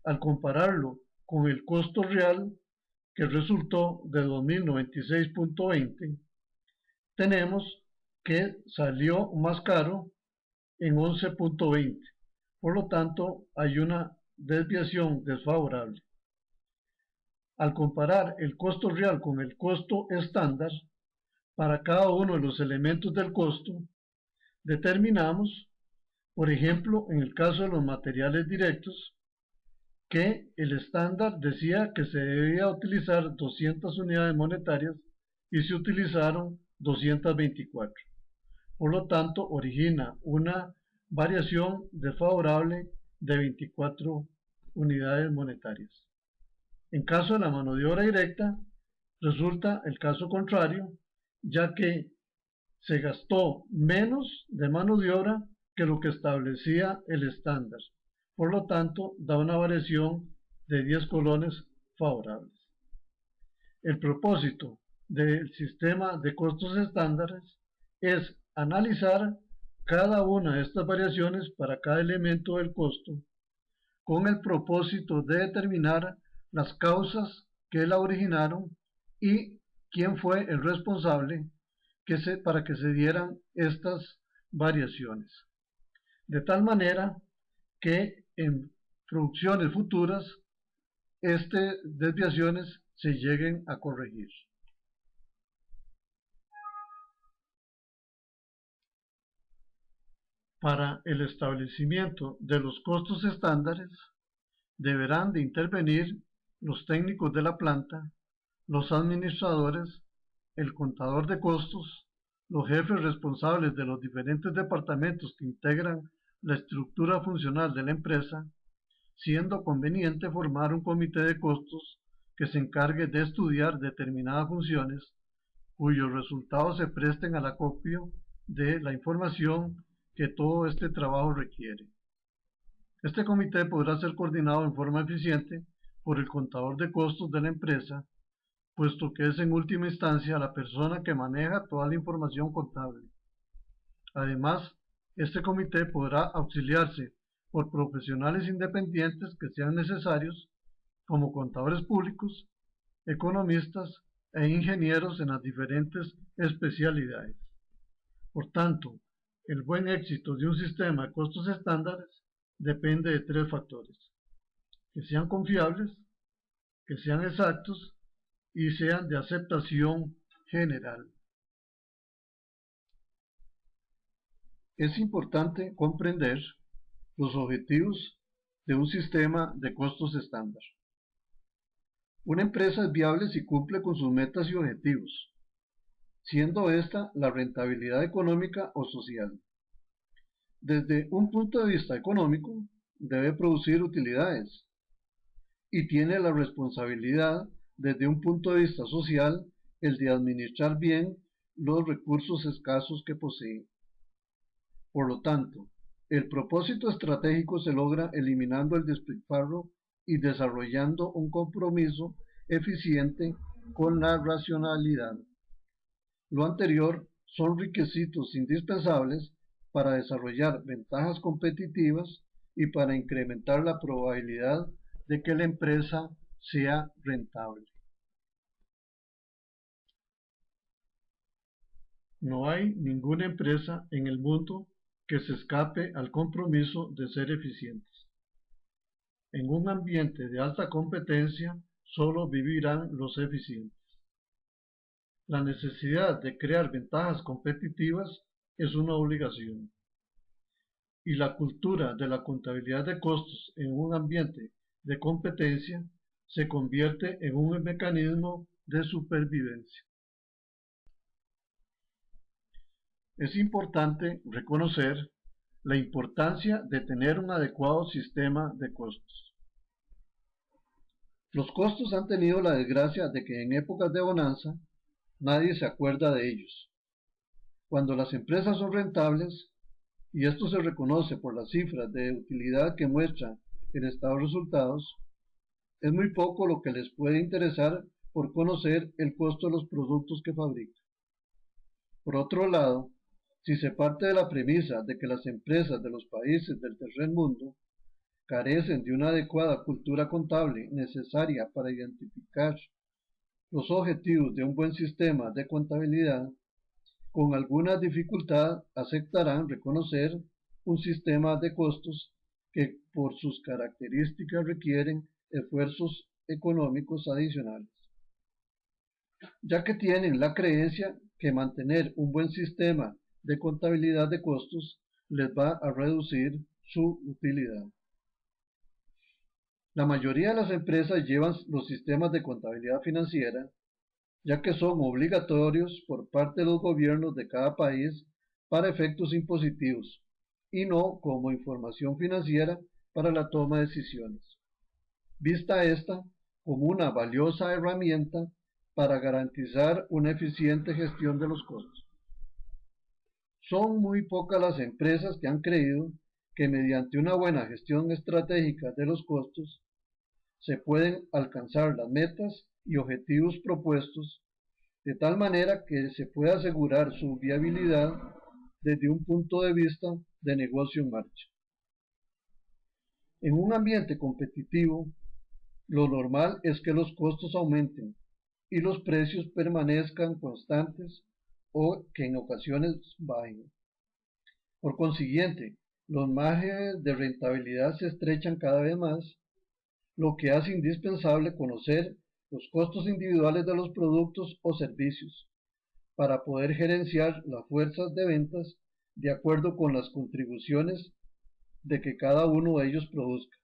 al compararlo con el costo real, que resultó de 2.096.20, tenemos que salió más caro en 11.20. Por lo tanto, hay una desviación desfavorable. Al comparar el costo real con el costo estándar, para cada uno de los elementos del costo, determinamos, por ejemplo, en el caso de los materiales directos, que el estándar decía que se debía utilizar 200 unidades monetarias y se utilizaron 224. Por lo tanto, origina una variación desfavorable de 24 unidades monetarias. En caso de la mano de obra directa, resulta el caso contrario, ya que se gastó menos de mano de obra que lo que establecía el estándar. Por lo tanto, da una variación de 10 colones favorables. El propósito del sistema de costos estándares es analizar cada una de estas variaciones para cada elemento del costo con el propósito de determinar las causas que la originaron y quién fue el responsable para que se dieran estas variaciones. De tal manera que en producciones futuras estas desviaciones se lleguen a corregir. Para el establecimiento de los costos estándares deberán de intervenir los técnicos de la planta, los administradores, el contador de costos, los jefes responsables de los diferentes departamentos que integran la estructura funcional de la empresa, siendo conveniente formar un comité de costos que se encargue de estudiar determinadas funciones cuyos resultados se presten al acopio de la información que todo este trabajo requiere. Este comité podrá ser coordinado en forma eficiente por el contador de costos de la empresa, puesto que es en última instancia la persona que maneja toda la información contable. Además, este comité podrá auxiliarse por profesionales independientes que sean necesarios, como contadores públicos, economistas e ingenieros en las diferentes especialidades. Por tanto, el buen éxito de un sistema de costos estándares depende de tres factores: que sean confiables, que sean exactos y sean de aceptación general. Es importante comprender los objetivos de un sistema de costos estándar. Una empresa es viable si cumple con sus metas y objetivos, siendo esta la rentabilidad económica o social. Desde un punto de vista económico, debe producir utilidades y tiene la responsabilidad, desde un punto de vista social, el de administrar bien los recursos escasos que posee. Por lo tanto, el propósito estratégico se logra eliminando el despilfarro y desarrollando un compromiso eficiente con la racionalidad. Lo anterior son requisitos indispensables para desarrollar ventajas competitivas y para incrementar la probabilidad de que la empresa sea rentable. No hay ninguna empresa en el mundo que se escape al compromiso de ser eficientes. En un ambiente de alta competencia, solo vivirán los eficientes. La necesidad de crear ventajas competitivas es una obligación. Y la cultura de la contabilidad de costos en un ambiente de competencia se convierte en un mecanismo de supervivencia. Es importante reconocer la importancia de tener un adecuado sistema de costos. Los costos han tenido la desgracia de que en épocas de bonanza nadie se acuerda de ellos. Cuando las empresas son rentables, y esto se reconoce por las cifras de utilidad que muestra el estado de resultados, es muy poco lo que les puede interesar por conocer el costo de los productos que fabrican. Por otro lado, si se parte de la premisa de que las empresas de los países del tercer mundo carecen de una adecuada cultura contable necesaria para identificar los objetivos de un buen sistema de contabilidad, con alguna dificultad aceptarán reconocer un sistema de costos que por sus características requieren esfuerzos económicos adicionales, ya que tienen la creencia que mantener un buen sistema de contabilidad de costos les va a reducir su utilidad. La mayoría de las empresas llevan los sistemas de contabilidad financiera, ya que son obligatorios por parte de los gobiernos de cada país para efectos impositivos y no como información financiera para la toma de decisiones. Vista esta como una valiosa herramienta para garantizar una eficiente gestión de los costos. Son muy pocas las empresas que han creído que mediante una buena gestión estratégica de los costos se pueden alcanzar las metas y objetivos propuestos de tal manera que se pueda asegurar su viabilidad desde un punto de vista de negocio en marcha. En un ambiente competitivo, lo normal es que los costos aumenten y los precios permanezcan constantes o que en ocasiones bajen. Por consiguiente, los márgenes de rentabilidad se estrechan cada vez más, lo que hace indispensable conocer los costos individuales de los productos o servicios para poder gerenciar las fuerzas de ventas de acuerdo con las contribuciones de que cada uno de ellos produzca,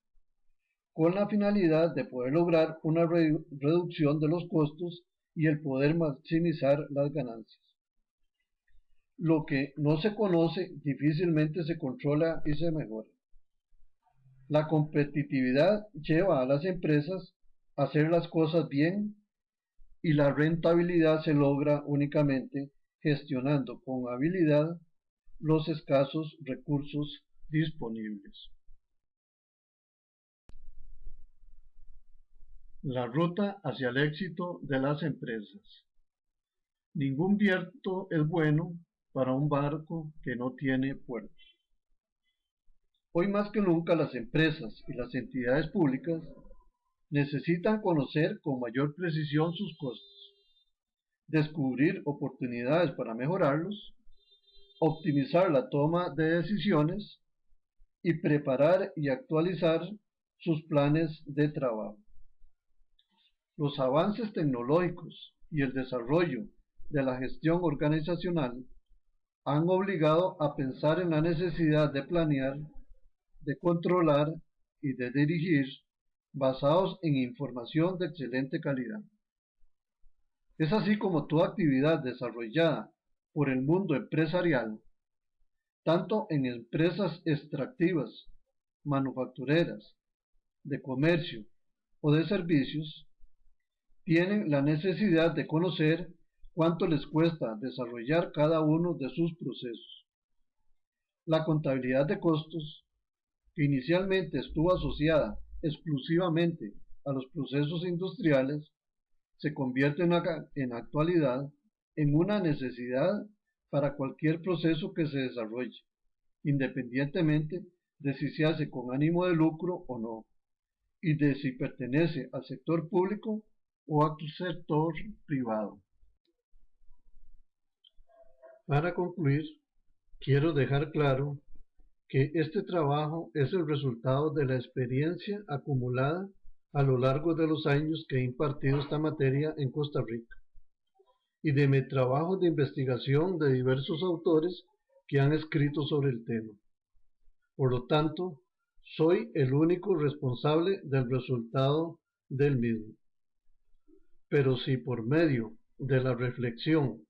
con la finalidad de poder lograr una reducción de los costos y el poder maximizar las ganancias. Lo que no se conoce difícilmente se controla y se mejora. La competitividad lleva a las empresas a hacer las cosas bien y la rentabilidad se logra únicamente gestionando con habilidad los escasos recursos disponibles. La ruta hacia el éxito de las empresas. Ningún viento es bueno para un barco que no tiene puerto. Hoy más que nunca las empresas y las entidades públicas necesitan conocer con mayor precisión sus costos, descubrir oportunidades para mejorarlos, optimizar la toma de decisiones y preparar y actualizar sus planes de trabajo. Los avances tecnológicos y el desarrollo de la gestión organizacional han obligado a pensar en la necesidad de planear, de controlar y de dirigir basados en información de excelente calidad. Es así como toda actividad desarrollada por el mundo empresarial, tanto en empresas extractivas, manufactureras, de comercio o de servicios, tienen la necesidad de conocer cuánto les cuesta desarrollar cada uno de sus procesos. La contabilidad de costos, que inicialmente estuvo asociada exclusivamente a los procesos industriales, se convierte en actualidad en una necesidad para cualquier proceso que se desarrolle, independientemente de si se hace con ánimo de lucro o no, y de si pertenece al sector público o al sector privado. Para concluir, quiero dejar claro que este trabajo es el resultado de la experiencia acumulada a lo largo de los años que he impartido esta materia en Costa Rica y de mi trabajo de investigación de diversos autores que han escrito sobre el tema. Por lo tanto, soy el único responsable del resultado del mismo. Pero si por medio de la reflexión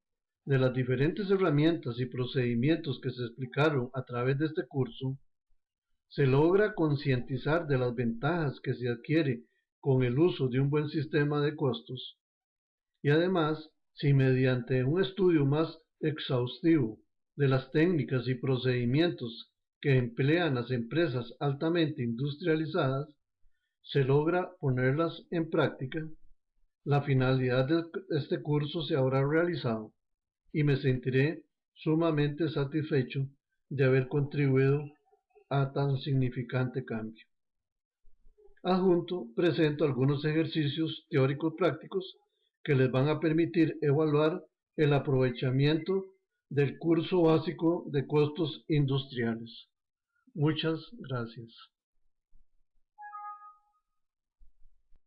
de las diferentes herramientas y procedimientos que se explicaron a través de este curso, se logra concientizar de las ventajas que se adquiere con el uso de un buen sistema de costos, y además, si mediante un estudio más exhaustivo de las técnicas y procedimientos que emplean las empresas altamente industrializadas, se logra ponerlas en práctica, la finalidad de este curso se habrá realizado y me sentiré sumamente satisfecho de haber contribuido a tan significante cambio. Adjunto presento algunos ejercicios teóricos prácticos que les van a permitir evaluar el aprovechamiento del curso básico de costos industriales. Muchas gracias.